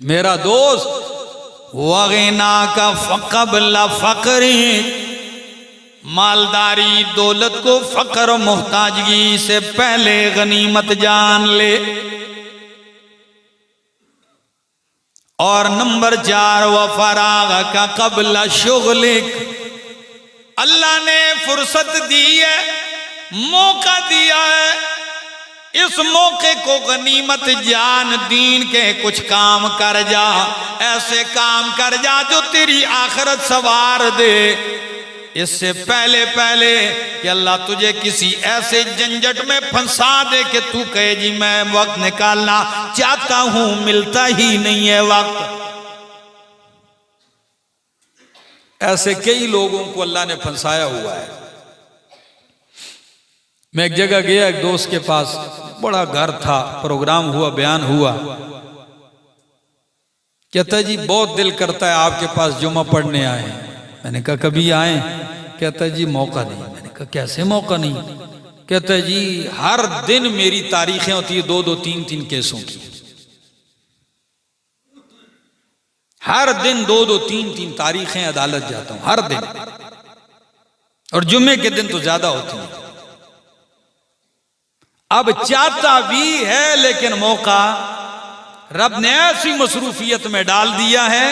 میرا دوست وغناک قبل فقری، مالداری دولت کو فقر و محتاجگی سے پہلے غنیمت جان لے۔ اور نمبر 4 وفراغک قبل شغلک، اللہ نے فرصت دی ہے، موقع دیا ہے، اس موقع کو غنیمت جان، دین کے کچھ کام کر جا، ایسے کام کر جا جو تیری آخرت سنوار دے، اس سے پہلے کہ اللہ تجھے کسی ایسے جھنجٹ میں پھنسا دے کہ تو کہے جی میں وقت نکالنا چاہتا ہوں ملتا ہی نہیں ہے وقت۔ ایسے کئی لوگوں کو اللہ نے پھنسایا ہوا ہے۔ میں ایک جگہ گیا، ایک دوست کے پاس، بڑا گھر تھا، پروگرام ہوا، بیان ہوا، کہتا ہے جی بہت دل کرتا ہے آپ کے پاس جمعہ پڑھنے آئیں۔ میں نے کہا کبھی آئیں؟ کہتا ہے جی موقع نہیں۔ میں نے کہا کیسے موقع نہیں؟ کہتا ہے جی ہر دن میری تاریخیں ہوتی ہیں 2-2 3-3 کیسوں کی، ہر دن 2-2 3-3 تاریخیں عدالت جاتا ہوں ہر دن، اور جمعے کے دن تو زیادہ ہوتی ہیں۔ اب چاہتا بھی ہے لیکن موقع رب نے ایسی مصروفیت میں ڈال دیا ہے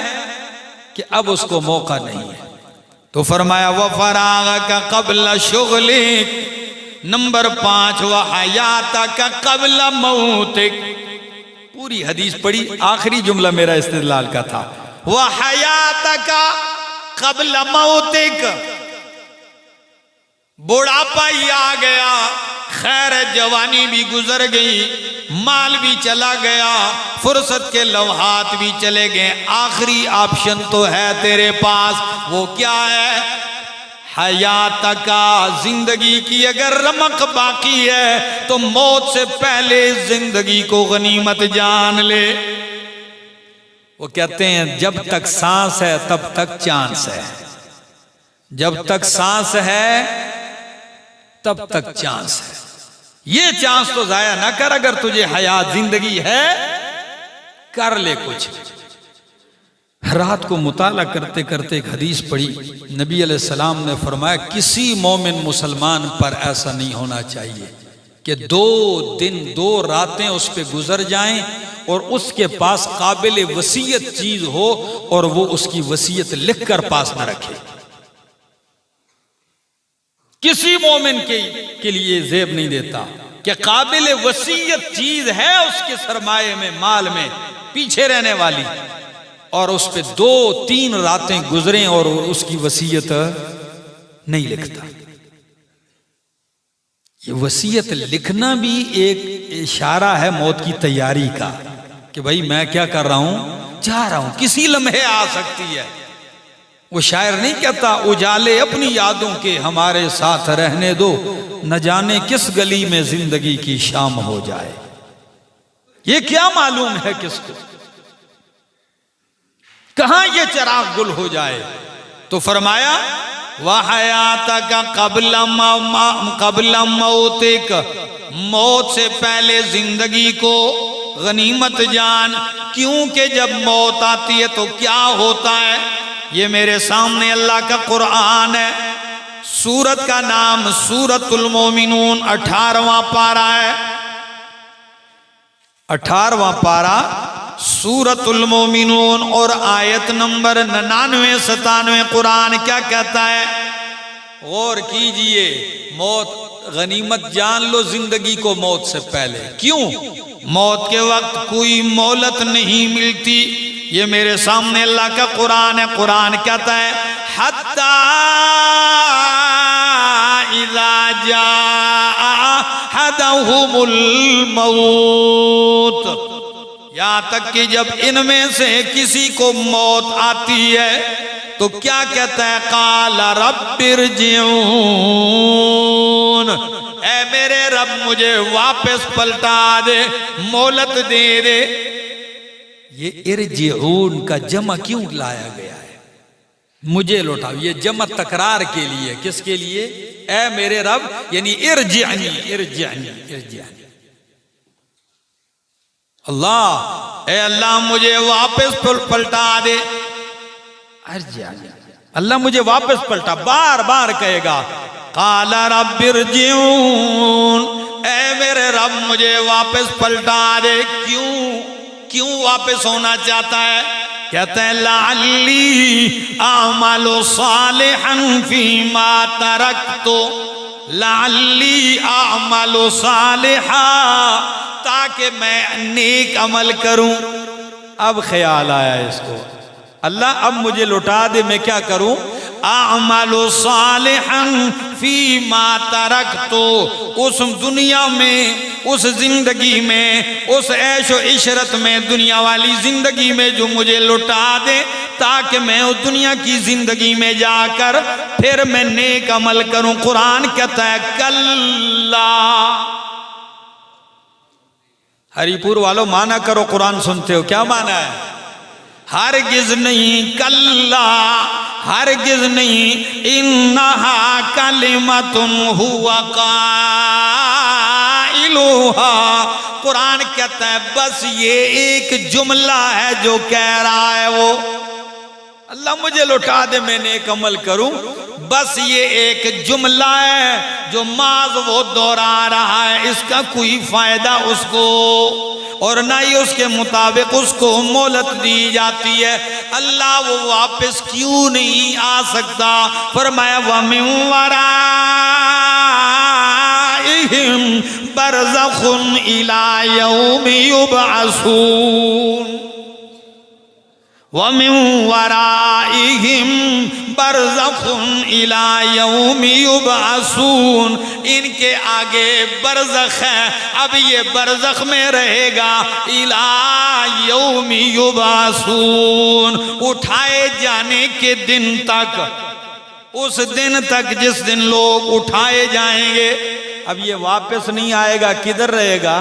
کہ اب اس کو موقع نہیں ہے۔ تو فرمایا وَفَرَاغَكَ قَبْلَ شُغْلِكَ، نمبر 5 وَحَيَاتَكَ قَبْلَ مَوْتِكَ۔ پوری حدیث پڑھی، آخری جملہ میرا استدلال کا تھا، وَحَيَاتَكَ قَبْلَ مَوْتِكَ۔ بڑھاپا ہی آ گیا، خیر جوانی بھی گزر گئی، مال بھی چلا گیا، فرصت کے لمحات بھی چلے گئے، آخری آپشن تو ہے تیرے پاس، وہ کیا ہے؟ حیات کا، زندگی کی اگر رمق باقی ہے تو موت سے پہلے زندگی کو غنیمت جان لے۔ وہ کہتے ہیں جب تک سانس ہے تب تک چانس ہے، جب تک سانس ہے تب تک چانس ہے، یہ چانس تو ضائع نہ کر، اگر تجھے حیات زندگی ہے کر لے کچھ۔ رات کو مطالعہ کرتے کرتے ایک حدیث پڑھی، نبی علیہ السلام نے فرمایا کسی مومن مسلمان پر ایسا نہیں ہونا چاہیے کہ 2 دن 2 راتیں اس پہ گزر جائیں اور اس کے پاس قابل وصیت چیز ہو اور وہ اس کی وصیت لکھ کر پاس نہ رکھے۔ کسی مومن کے لیے زیب نہیں دیتا کہ قابل وصیت چیز ہے اس کے سرمایے میں، مال میں پیچھے رہنے والی، اور اس پہ 2-3 راتیں گزریں اور اس کی وصیت نہیں لکھتا۔ یہ وصیت لکھنا بھی ایک اشارہ ہے موت کی تیاری کا، کہ بھائی میں کیا کر رہا ہوں، چاہ رہا ہوں کسی لمحے آ سکتی ہے۔ وہ شاعر نہیں کہتا اجالے اپنی یادوں کے ہمارے ساتھ رہنے دو، نہ جانے کس گلی میں زندگی کی شام ہو جائے۔ یہ کیا معلوم ہے کس کو، کہاں یہ چراغ گل ہو جائے۔ تو فرمایا وَحَيَاتَكَ قَبْلَ مَوْتِكَ، موت سے پہلے زندگی کو غنیمت جان، کیونکہ جب موت آتی ہے تو کیا ہوتا ہے؟ یہ میرے سامنے اللہ کا قرآن ہے، سورت کا نام سورت المومنون، 18واں پارہ ہے، 18واں پارہ سورت المومنون، اور آیت نمبر 99-97 قرآن کیا کہتا ہے؟ غور کیجئے، موت غنیمت جان لو زندگی کو موت سے پہلے۔ کیوں؟ موت کے وقت کوئی مہلت نہیں ملتی۔ یہ میرے سامنے اللہ کا قرآن ہے، قرآن کہتا ہے حَتَّى إِذَا جَاءَ أَحَدَهُمُ الْمَوْتُ، یہاں تک کہ جب ان میں سے کسی کو موت آتی ہے تو کیا کہتا ہے؟ قَالَ رَبِّ ارْجِعُونِ، اے میرے رب مجھے واپس پلٹا دے، مہلت دے دے۔ یہ ارجعون کا جمع کیوں لایا گیا ہے؟ مجھے لوٹاؤ، یہ جمع تکرار کے لیے، کس کے لیے؟ اے میرے رب، یعنی ارجعنی ارجعنی ارجعنی، اللہ اے اللہ مجھے واپس پلٹا دے۔ ارجع، اللہ مجھے واپس پلٹا، بار بار کہے گا قال رب ارجعون، اے میرے رب مجھے واپس پلٹا دے۔ کیوں واپس ہونا چاہتا ہے؟ کہتا ہے لعلی اعمل صالحا فیما ترکت، لعلی اعمل صالحا، تاکہ میں نیک عمل کروں۔ اب خیال آیا اس کو، اللہ اب مجھے لوٹا دے، میں کیا کروں؟ اعمل صالحا فیما ترکت، اس دنیا میں، اس زندگی میں، اس عیش و عشرت میں، دنیا والی زندگی میں جو مجھے لوٹا دے، تاکہ میں اس دنیا کی زندگی میں جا کر پھر میں نیک عمل کروں۔ قرآن کہتا ہے کلا، ہری پور والوں مانا کرو، قرآن سنتے ہو، کیا مانا ہے؟ ہرگز نہیں، کلا ہرگز نہیں، انہا کلمۃ ہوا قائلھا، قرآن کہتا ہے بس یہ ایک جملہ ہے جو کہہ رہا ہے وہ، اللہ مجھے لوٹا دے میں نیک عمل کروں، بس یہ ایک جملہ ہے جو محض وہ دوہرا رہا ہے، اس کا کوئی فائدہ اس کو اور نہ ہی اس کے مطابق اس کو مہلت دی جاتی ہے۔ اللہ وہ واپس کیوں نہیں آ سکتا؟ فرمایا وَمِن وَرَائِهِمْ بَرْزَخٌ إِلَى يَوْمِ يُبْعَثُونَ، وَمِن وَرَائِهِمْ بَرْزَخٌ إِلَى يَوْمِ يُبْعَثُونَ، ان کے آگے برزخ ہے، اب یہ برزخ میں رہے گا، إِلَى يَوْمِ يُبْعَثُونَ، اٹھائے جانے کے دن تک، اس دن تک جس دن لوگ اٹھائے جائیں گے۔ اب یہ واپس نہیں آئے گا، کدھر رہے گا؟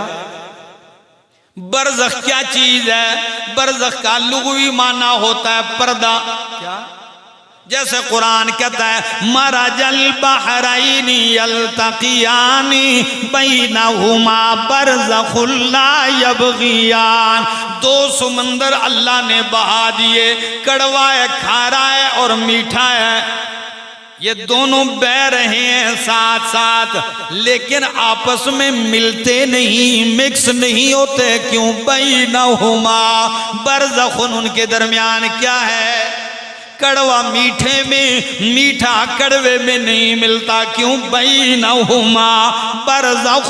برزخ کیا چیز ہے؟ برزخ کا لغوی معنی ہوتا ہے پردہ۔ کیا؟ جیسے قرآن کہتا ہے مرج البحرین یلتقیان بینہما برزخ لا یبغیان، دو سمندر اللہ نے بہا دیے، کڑوا ہے، کھارا ہے اور میٹھا ہے، یہ دونوں بہ رہے ہیں ساتھ ساتھ، لیکن آپس میں ملتے نہیں، مکس نہیں ہوتے۔ کیوں؟ بینہما برزخ، ان کے درمیان کیا ہے؟ کڑوا میٹھے میں، میٹھا کڑوے میں نہیں ملتا۔ کیوں؟ بینہما برزخ،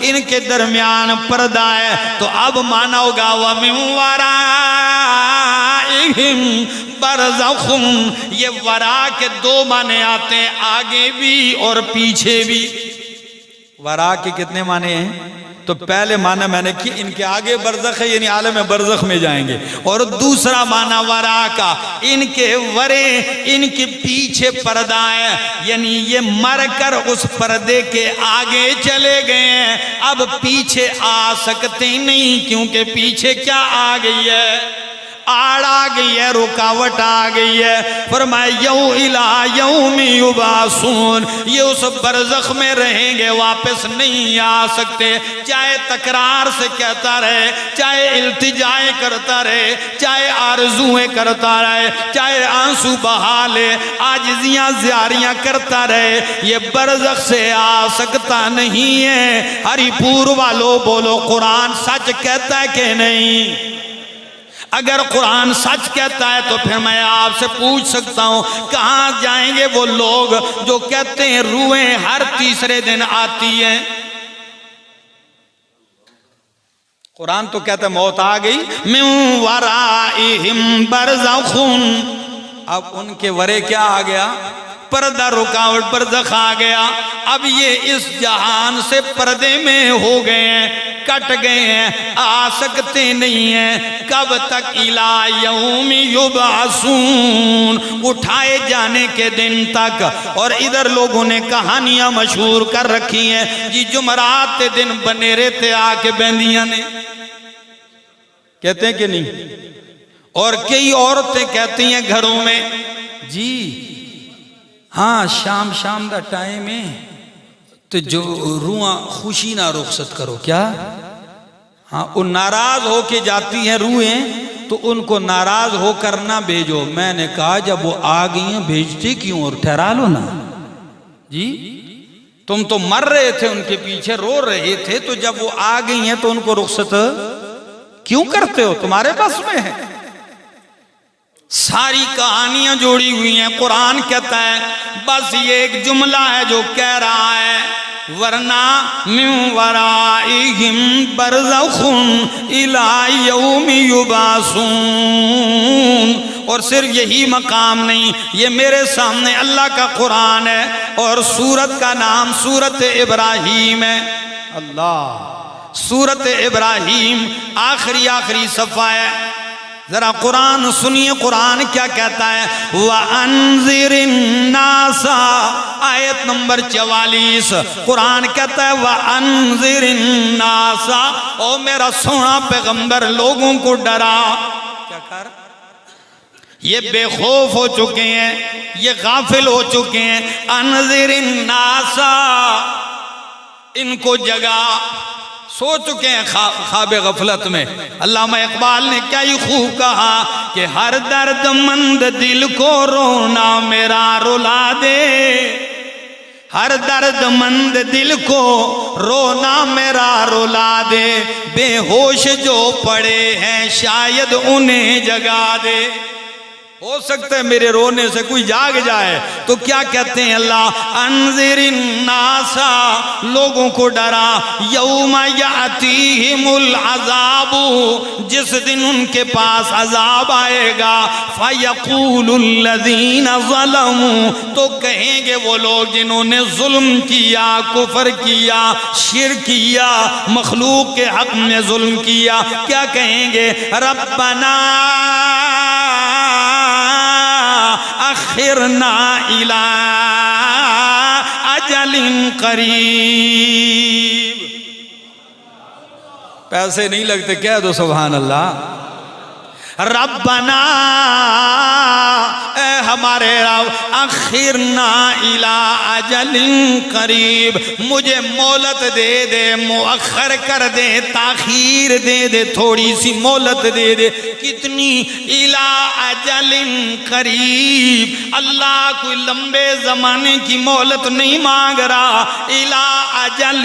ان کے درمیان پردہ ہے۔ تو اب مانا ہوگا وَمِن وَرَائِهِمْ برزخ، یہ ورا کے دو معنی آتے ہیں، آگے بھی اور پیچھے بھی۔ ورا کے کتنے معنی ہیں؟ تو پہلے معنی میں نے کہ ان کے آگے برزخ ہے، یعنی عالم برزخ میں جائیں گے، اور دوسرا معنی ورا کا، ان کے ورے، ان کے پیچھے پردہ ہے، یعنی یہ مر کر اس پردے کے آگے چلے گئے ہیں، اب پیچھے آ سکتے نہیں، کیونکہ پیچھے کیا آ گئی ہے؟ آڑ آ گئی ہے، رکاوٹ آ گئی ہے۔ فرمایا یو الی یوم یبعثون، یہ اس برزخ میں رہیں گے، واپس نہیں آ سکتے، چاہے تکرار سے کہتا رہے، چاہے التجائیں کرتا رہے، چاہے آرزویں کرتا رہے، چاہے آنسو بہا لے، عاجزیاں زیاریاں کرتا رہے، یہ برزخ سے آ سکتا نہیں ہے۔ ہری پور والو بولو قرآن سچ کہتا ہے کہ نہیں؟ اگر قرآن سچ کہتا ہے تو پھر میں آپ سے پوچھ سکتا ہوں کہاں جائیں گے وہ لوگ جو کہتے ہیں روحیں ہر تیسرے دن آتی ہیں؟ قرآن تو کہتا ہے موت آ گئی، من ورائہم برزخ، اب ان کے ورے کیا آ گیا؟ پردہ، رکاوٹ، برزخ آ گیا۔ اب یہ اس جہان سے پردے میں ہو گئے ہیں، کٹ گئے ہیں، آ سکتے نہیں ہیں۔ کب تک؟ الی یوم یبعثون، اٹھائے جانے کے دن تک۔ اور ادھر لوگوں نے کہانیاں مشہور کر رکھی ہیں جی، جمعرات کے دن بنے رہتے آ کے بندیاں نے، کہتے ہیں کہ نہیں؟ اور کئی عورتیں کہتی ہیں گھروں میں جی ہاں شام دا ٹائم ہے تو جو روحاں خوشی نہ رخصت کرو۔ کیا؟ ہاں وہ ناراض ہو کے جاتی ہیں روحیں، تو ان کو ناراض ہو کر نہ بھیجو۔ میں نے کہا جب وہ آ گئی ہیں بھیجتے کیوں، اور ٹھہرا لو نا جی، تم تو مر رہے تھے ان کے پیچھے، رو رہے تھے، تو جب وہ آ گئی ہیں تو ان کو رخصت کیوں کرتے ہو، تمہارے بس میں ہے۔ ساری کہانیاں جوڑی ہوئی ہیں۔ قرآن کہتا ہے بس یہ ایک جملہ ہے جو کہہ رہا ہے ورنہ من ورائہم برزخ الی یوم یبعثون، اور صرف یہی مقام نہیں، یہ میرے سامنے اللہ کا قرآن ہے اور سورت کا نام سورت ابراہیم ہے۔ اللہ، سورت ابراہیم آخری صفحہ ہے، ذرا قرآن سنیے قرآن کیا کہتا ہے۔ وَأَنذِرِ النَّاسَ، آیت نمبر 44، قرآن کہتا ہے وَأَنذِرِ النَّاسَ، او میرا سونا پیغمبر لوگوں کو ڈرا۔ کیا کر، یہ بے خوف ہو چکے ہیں، یہ غافل ہو چکے ہیں۔ انذر الناس، ان کو جگا، سو چکے ہیں خواب غفلت میں۔ علامہ اقبال نے کیا ہی خوب کہا کہ ہر درد مند دل کو رونا میرا رلا دے، ہر درد مند دل کو رونا میرا رلا دے، بے ہوش جو پڑے ہیں شاید انہیں جگا دے۔ ہو سکتا ہے میرے رونے سے کوئی جاگ جائے، تو کیا کہتے ہیں اللہ، انذر الناس، لوگوں کو ڈرا، یوم یاتیہم العذاب، جس دن ان کے پاس عذاب آئے گا، فیقول الذین ظلموا، تو کہیں گے وہ لوگ جنہوں نے ظلم کیا، کفر کیا، شرک کیا، مخلوق کے حق میں ظلم کیا، کیا کہیں گے، ربنا اخرنا الى اجل قریب۔ پیسے نہیں لگتے، کہہ دو سبحان اللہ۔ ربنا، اے ہمارے رب، اخرنا الى اجل قریب، مجھے مہلت دے دے، مؤخر کر دے، تاخیر دے دے، تھوڑی سی مہلت دے دے۔ کتنی؟ الى اجل قریب، اللہ کوئی لمبے زمانے کی مہلت نہیں مانگ رہا، الى اجل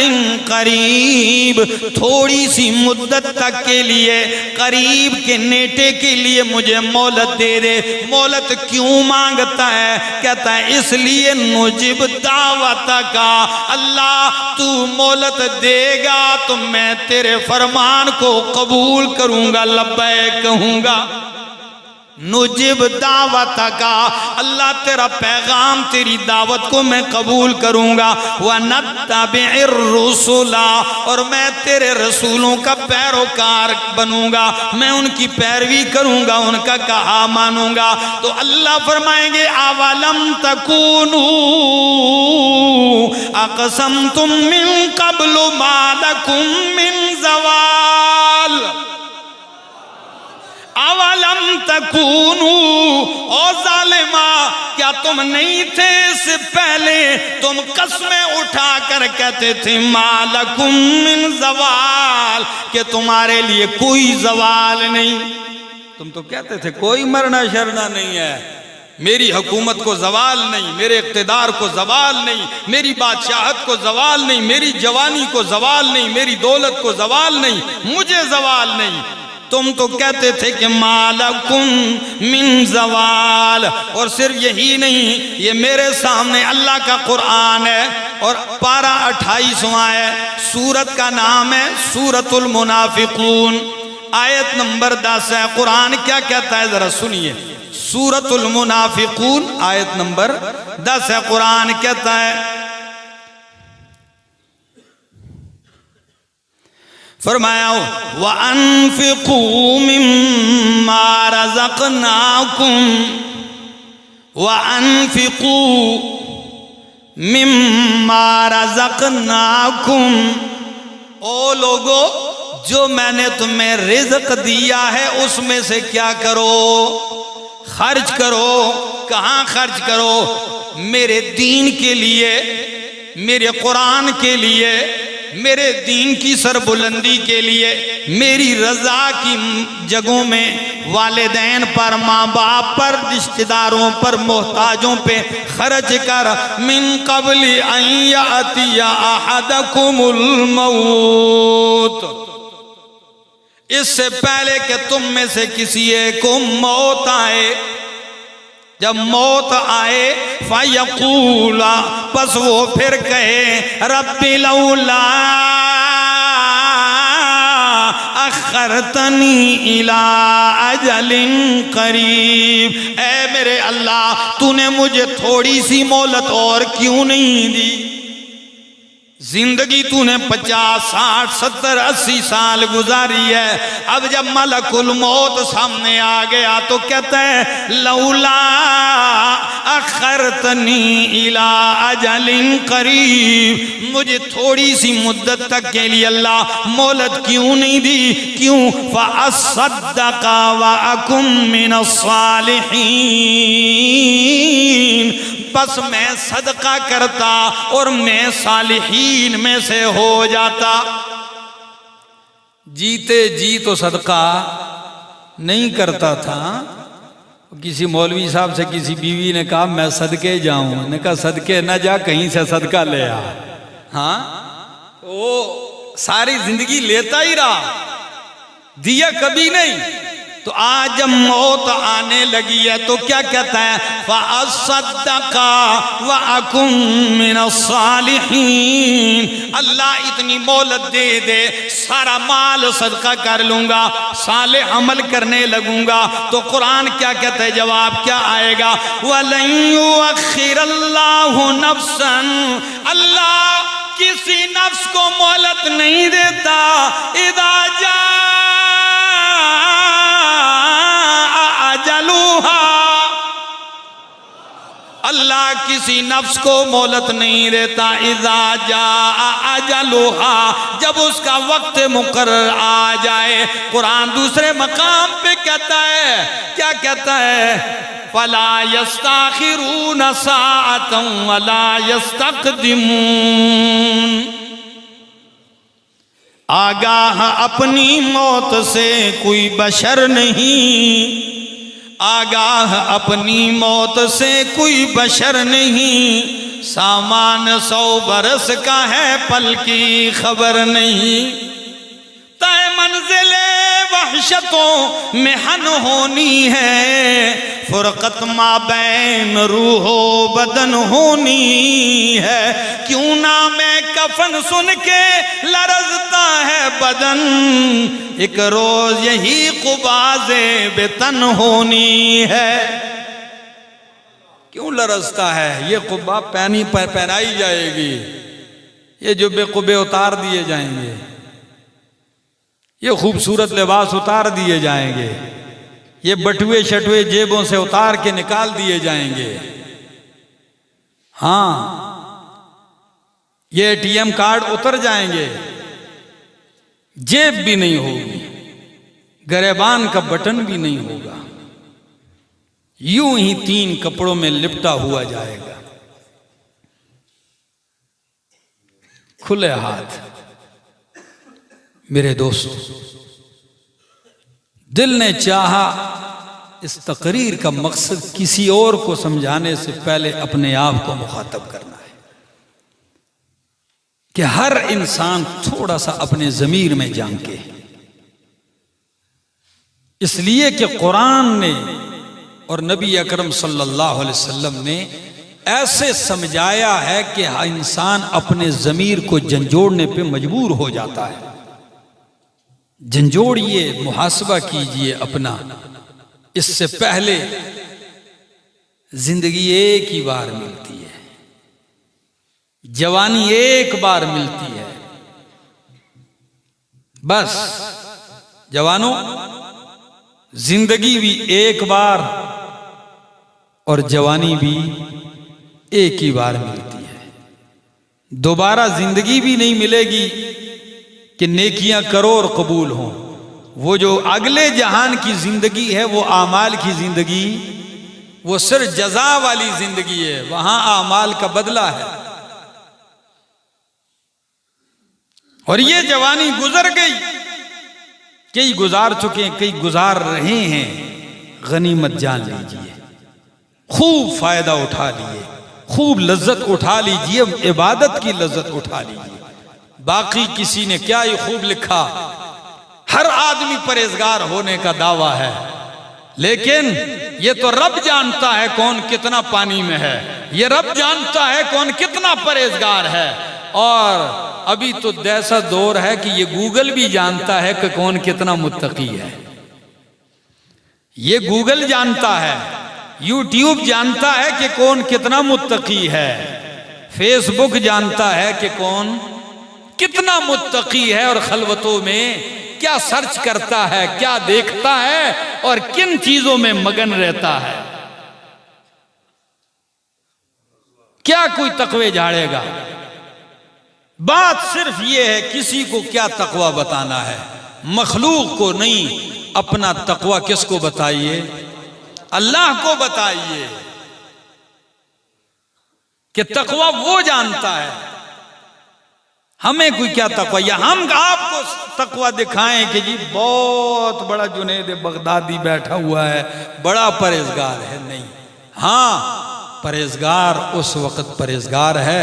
قریب، تھوڑی سی مدت تک کے لیے، قریب کے نیٹے کے لیے مجھے مہلت دے دے۔ مہلت کیوں مانگتا ہے؟ کہتا ہے اس لیے نجب دعوت کا، اللہ تو مہلت دے گا تو میں تیرے فرمان کو قبول کروں گا، لبیک کہوں گا۔ نجب دعوت کا، اللہ تیرا پیغام، تیری دعوت کو میں قبول کروں گا۔ وَنَتَّبِعِ الرُّسُلَ، اور میں تیرے رسولوں کا پیروکار بنوں گا، میں ان کی پیروی کروں گا، ان کا کہا مانوں گا۔ تو اللہ فرمائیں گے اَوَلَمْ تَكُونُوا أَقْسَمْتُم مِّن قَبْلُ مَا لَكُم مِّن زَوَالٍ، اولم تکونو، او ظالمہ کیا تم نہیں تھے اس سے پہلے، تم قسمیں اٹھا کر کہتے تھے ما لکم من زوال، کہ تمہارے لیے کوئی زوال نہیں، تم تو کہتے تھے کوئی مرنا شرنا نہیں ہے، میری حکومت کو زوال نہیں، میرے اقتدار کو زوال نہیں، میری بادشاہت کو زوال نہیں، میری جوانی کو زوال نہیں، میری دولت کو زوال نہیں، مجھے زوال نہیں۔ تم تو کہتے تھے کہ ما لکم من زوال، اور صرف یہی نہیں، یہ میرے سامنے اللہ کا قرآن ہے، اور پارہ 28واں ہے، سورت کا نام ہے سورت المنافقون، آیت نمبر 10 ہے۔ قرآن کیا کہتا ہے ذرا سنیے، سورت المنافقون آیت نمبر 10 ہے۔ قرآن کہتا ہے، فرمایا وَأَنفِقُوا مِمَّا رَزَقْنَاكُمْ، وَأَنفِقُوا مِمَّا رَزَقْنَاكُمْ، او لوگو جو میں نے تمہیں رزق دیا ہے اس میں سے کیا کرو، خرچ کرو۔ کہاں خرچ کرو؟ میرے دین کے لیے، میرے قرآن کے لیے، میرے دین کی سربلندی کے لیے، میری رضا کی جگہوں میں والدین پر، ماں باپ پر، رشتہ داروں پر، محتاجوں پہ خرچ کر۔ من قبل ان یاتی احدکم الموت، اس سے پہلے کہ تم میں سے کسی ایک کو موت آئے۔ جب موت آئے فَيَقُولَ، پس وہ پھر کہے رَبِّ لَوْلَا أَخَّرْتَنِي إِلَىٰ أَجَلٍ قَرِيبٍ، اے میرے اللہ تو نے مجھے تھوڑی سی مہلت اور کیوں نہیں دی؟ زندگی تو نے 50 60 70 80 سال گزاری ہے، اب جب ملک الموت سامنے آ گیا تو کہتا ہے لولا اخرتنی الی اجل قریب، مجھے تھوڑی سی مدت تک کے لیے اللہ مہلت کیوں نہیں دی؟ کیوں؟ فاصدق واکن من الصالحین، بس میں صدقہ کرتا اور میں صالحین میں سے ہو جاتا۔ جیتے جی تو صدقہ نہیں کرتا تھا۔ کسی مولوی صاحب سے کسی بیوی نے کہا میں صدقے جاؤں، نے کہا صدقے نہ جا، کہیں سے صدقہ لے آ۔ ہاں وہ ساری زندگی لیتا ہی رہا، دیا کبھی نہیں۔ تو آج جب موت آنے لگی ہے تو کیا کہتا ہے؟ فَأَصَّدَّقَ وَأَكُن مِّنَ الصَّالِحِينَ، اللہ اتنی مہلت دے دے، سارا مال صدقہ کر لوں گا، صالح عمل کرنے لگوں گا۔ تو قرآن کیا کہتا ہے؟ جواب کیا آئے گا؟ وَلَن يُؤَخِّرَ اللَّهُ نَفْسًا، اللہ کسی نفس کو مہلت نہیں دیتا، اذا جاء اللہ کسی نفس کو مہلت نہیں دیتا، اذا جاء اجلها، جب اس کا وقت مقرر آ جائے۔ قرآن دوسرے مقام پہ کہتا ہے، کیا کہتا ہے؟ فلا یستاخرون ساعة ولا یستقدمون، آگاہ اپنی موت سے کوئی بشر نہیں، آگاہ اپنی موت سے کوئی بشر نہیں، سامان 100 برس کا ہے پل کی خبر نہیں، طے منزل وحشتوں محن ہونی ہے، فرقت مابین روح و بدن ہونی ہے، کیوں نام کفن سن کے لرزتا ہے بدن، ایک روز یہی قباض بے تن ہونی ہے۔ کیوں لرزتا ہے؟ یہ قبا پہنائی جائے گی، یہ جو بے قبے اتار دیے جائیں گے، یہ خوبصورت لباس اتار دیے جائیں گے، یہ بٹوے شٹوے جیبوں سے اتار کے نکال دیے جائیں گے، ہاں یہ ATM کارڈ اتر جائیں گے، جیب بھی نہیں ہوگی، گریبان کا بٹن بھی نہیں ہوگا، یوں ہی 3 کپڑوں میں لپٹا ہوا جائے گا، کھلے ہاتھ۔ میرے دوست، دل نے چاہا اس تقریر کا مقصد کسی اور کو سمجھانے سے پہلے اپنے آپ کو مخاطب کرنا ہے کہ ہر انسان تھوڑا سا اپنے ضمیر میں جھانکے، اس لیے کہ قرآن نے اور نبی اکرم صلی اللہ علیہ وسلم نے ایسے سمجھایا ہے کہ انسان اپنے ضمیر کو جھنجھوڑنے پہ مجبور ہو جاتا ہے۔ جھنجھوڑیے، محاسبہ کیجئے اپنا، اس سے پہلے زندگی ایک ہی بار ملتی ہے، جوانی ایک بار ملتی ہے، بس جوانوں زندگی بھی ایک بار اور جوانی بھی ایک ہی بار ملتی ہے، دوبارہ زندگی بھی نہیں ملے گی کہ نیکیاں کرو اور قبول ہوں۔ وہ جو اگلے جہان کی زندگی ہے وہ اعمال کی زندگی، وہ صرف جزا والی زندگی ہے، وہاں اعمال کا بدلہ ہے۔ اور یہ جوانی گزر گئی، کئی گزار چکے ہیں، کئی گزار رہے ہیں، غنیمت جان لیجئے، خوب فائدہ اٹھا لیجئے، خوب لذت اٹھا لیجئے، عبادت کی لذت اٹھا لیجئے۔ باقی کسی نے کیا ہی خوب لکھا، ہر آدمی پرہیزگار ہونے کا دعویٰ ہے، لیکن یہ تو رب جانتا ہے کون کتنا پانی میں ہے، یہ رب جانتا ہے کون کتنا پرہیزگار ہے۔ اور ابھی تو ایسا دور ہے کہ یہ گوگل بھی جانتا ہے کہ کون کتنا متقی ہے، یہ گوگل جانتا ہے، یوٹیوب جانتا ہے کہ کون کتنا متقی ہے، فیس بک جانتا ہے کہ کون کتنا متقی ہے، اور خلوتوں میں کیا سرچ کرتا ہے، کیا دیکھتا ہے، اور کن چیزوں میں مگن رہتا ہے۔ کیا کوئی تقوی جھاڑے گا؟ بات صرف یہ ہے کسی کو کیا تقوی بتانا ہے، مخلوق کو نہیں۔ اپنا تقوی کس کو بتائیے؟ اللہ کو بتائیے، کہ تقوی وہ جانتا ہے، ہمیں کوئی کیا تقوی، یا ہم آپ کو تقوی دکھائیں کہ جی بہت بڑا جنید بغدادی بیٹھا ہوا ہے، بڑا پرہیزگار ہے؟ نہیں۔ ہاں، پرہیزگار اس وقت پرہیزگار ہے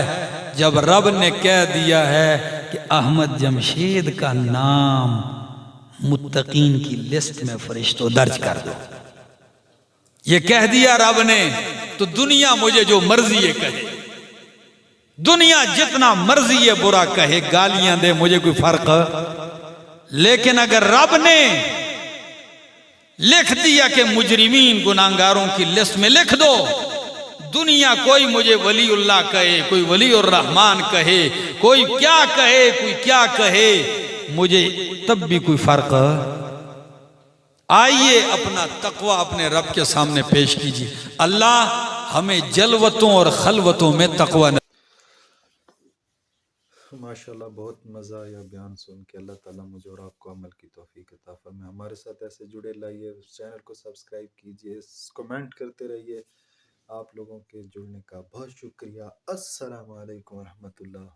جب رب نے کہہ دیا ہے کہ احمد جمشید کا نام متقین کی لسٹ میں فرشتوں درج کر دو۔ یہ کہہ دیا رب نے تو دنیا مجھے جو مرضی ہے کہے، دنیا جتنا مرضی یہ برا کہے، گالیاں دے، مجھے کوئی فرق، لیکن اگر رب نے لکھ دیا کہ مجرمین گناہگاروں کی لسٹ میں لکھ دو، دنیا کوئی مجھے ولی اللہ کہے، کوئی ولی الرحمن کہے، کوئی کیا کہے، کوئی کیا کہے، مجھے تب بھی کوئی فرق۔ آئیے اپنا تقوی اپنے رب کے سامنے پیش کیجیے، اللہ ہمیں جلوتوں اور خلوتوں میں تقوی نہ۔ ماشاءاللہ بہت مزہ آیا بیان سن کے۔ اللہ تعالیٰ مجھے اور آپ کو عمل کی توفیق عطا فرمائے۔ ہمارے ساتھ ایسے جڑے رہیے، چینل کو سبسکرائب کیجئے، کمنٹ کرتے رہیے۔ آپ لوگوں کے جڑنے کا بہت شکریہ۔ السلام علیکم ورحمۃ اللہ۔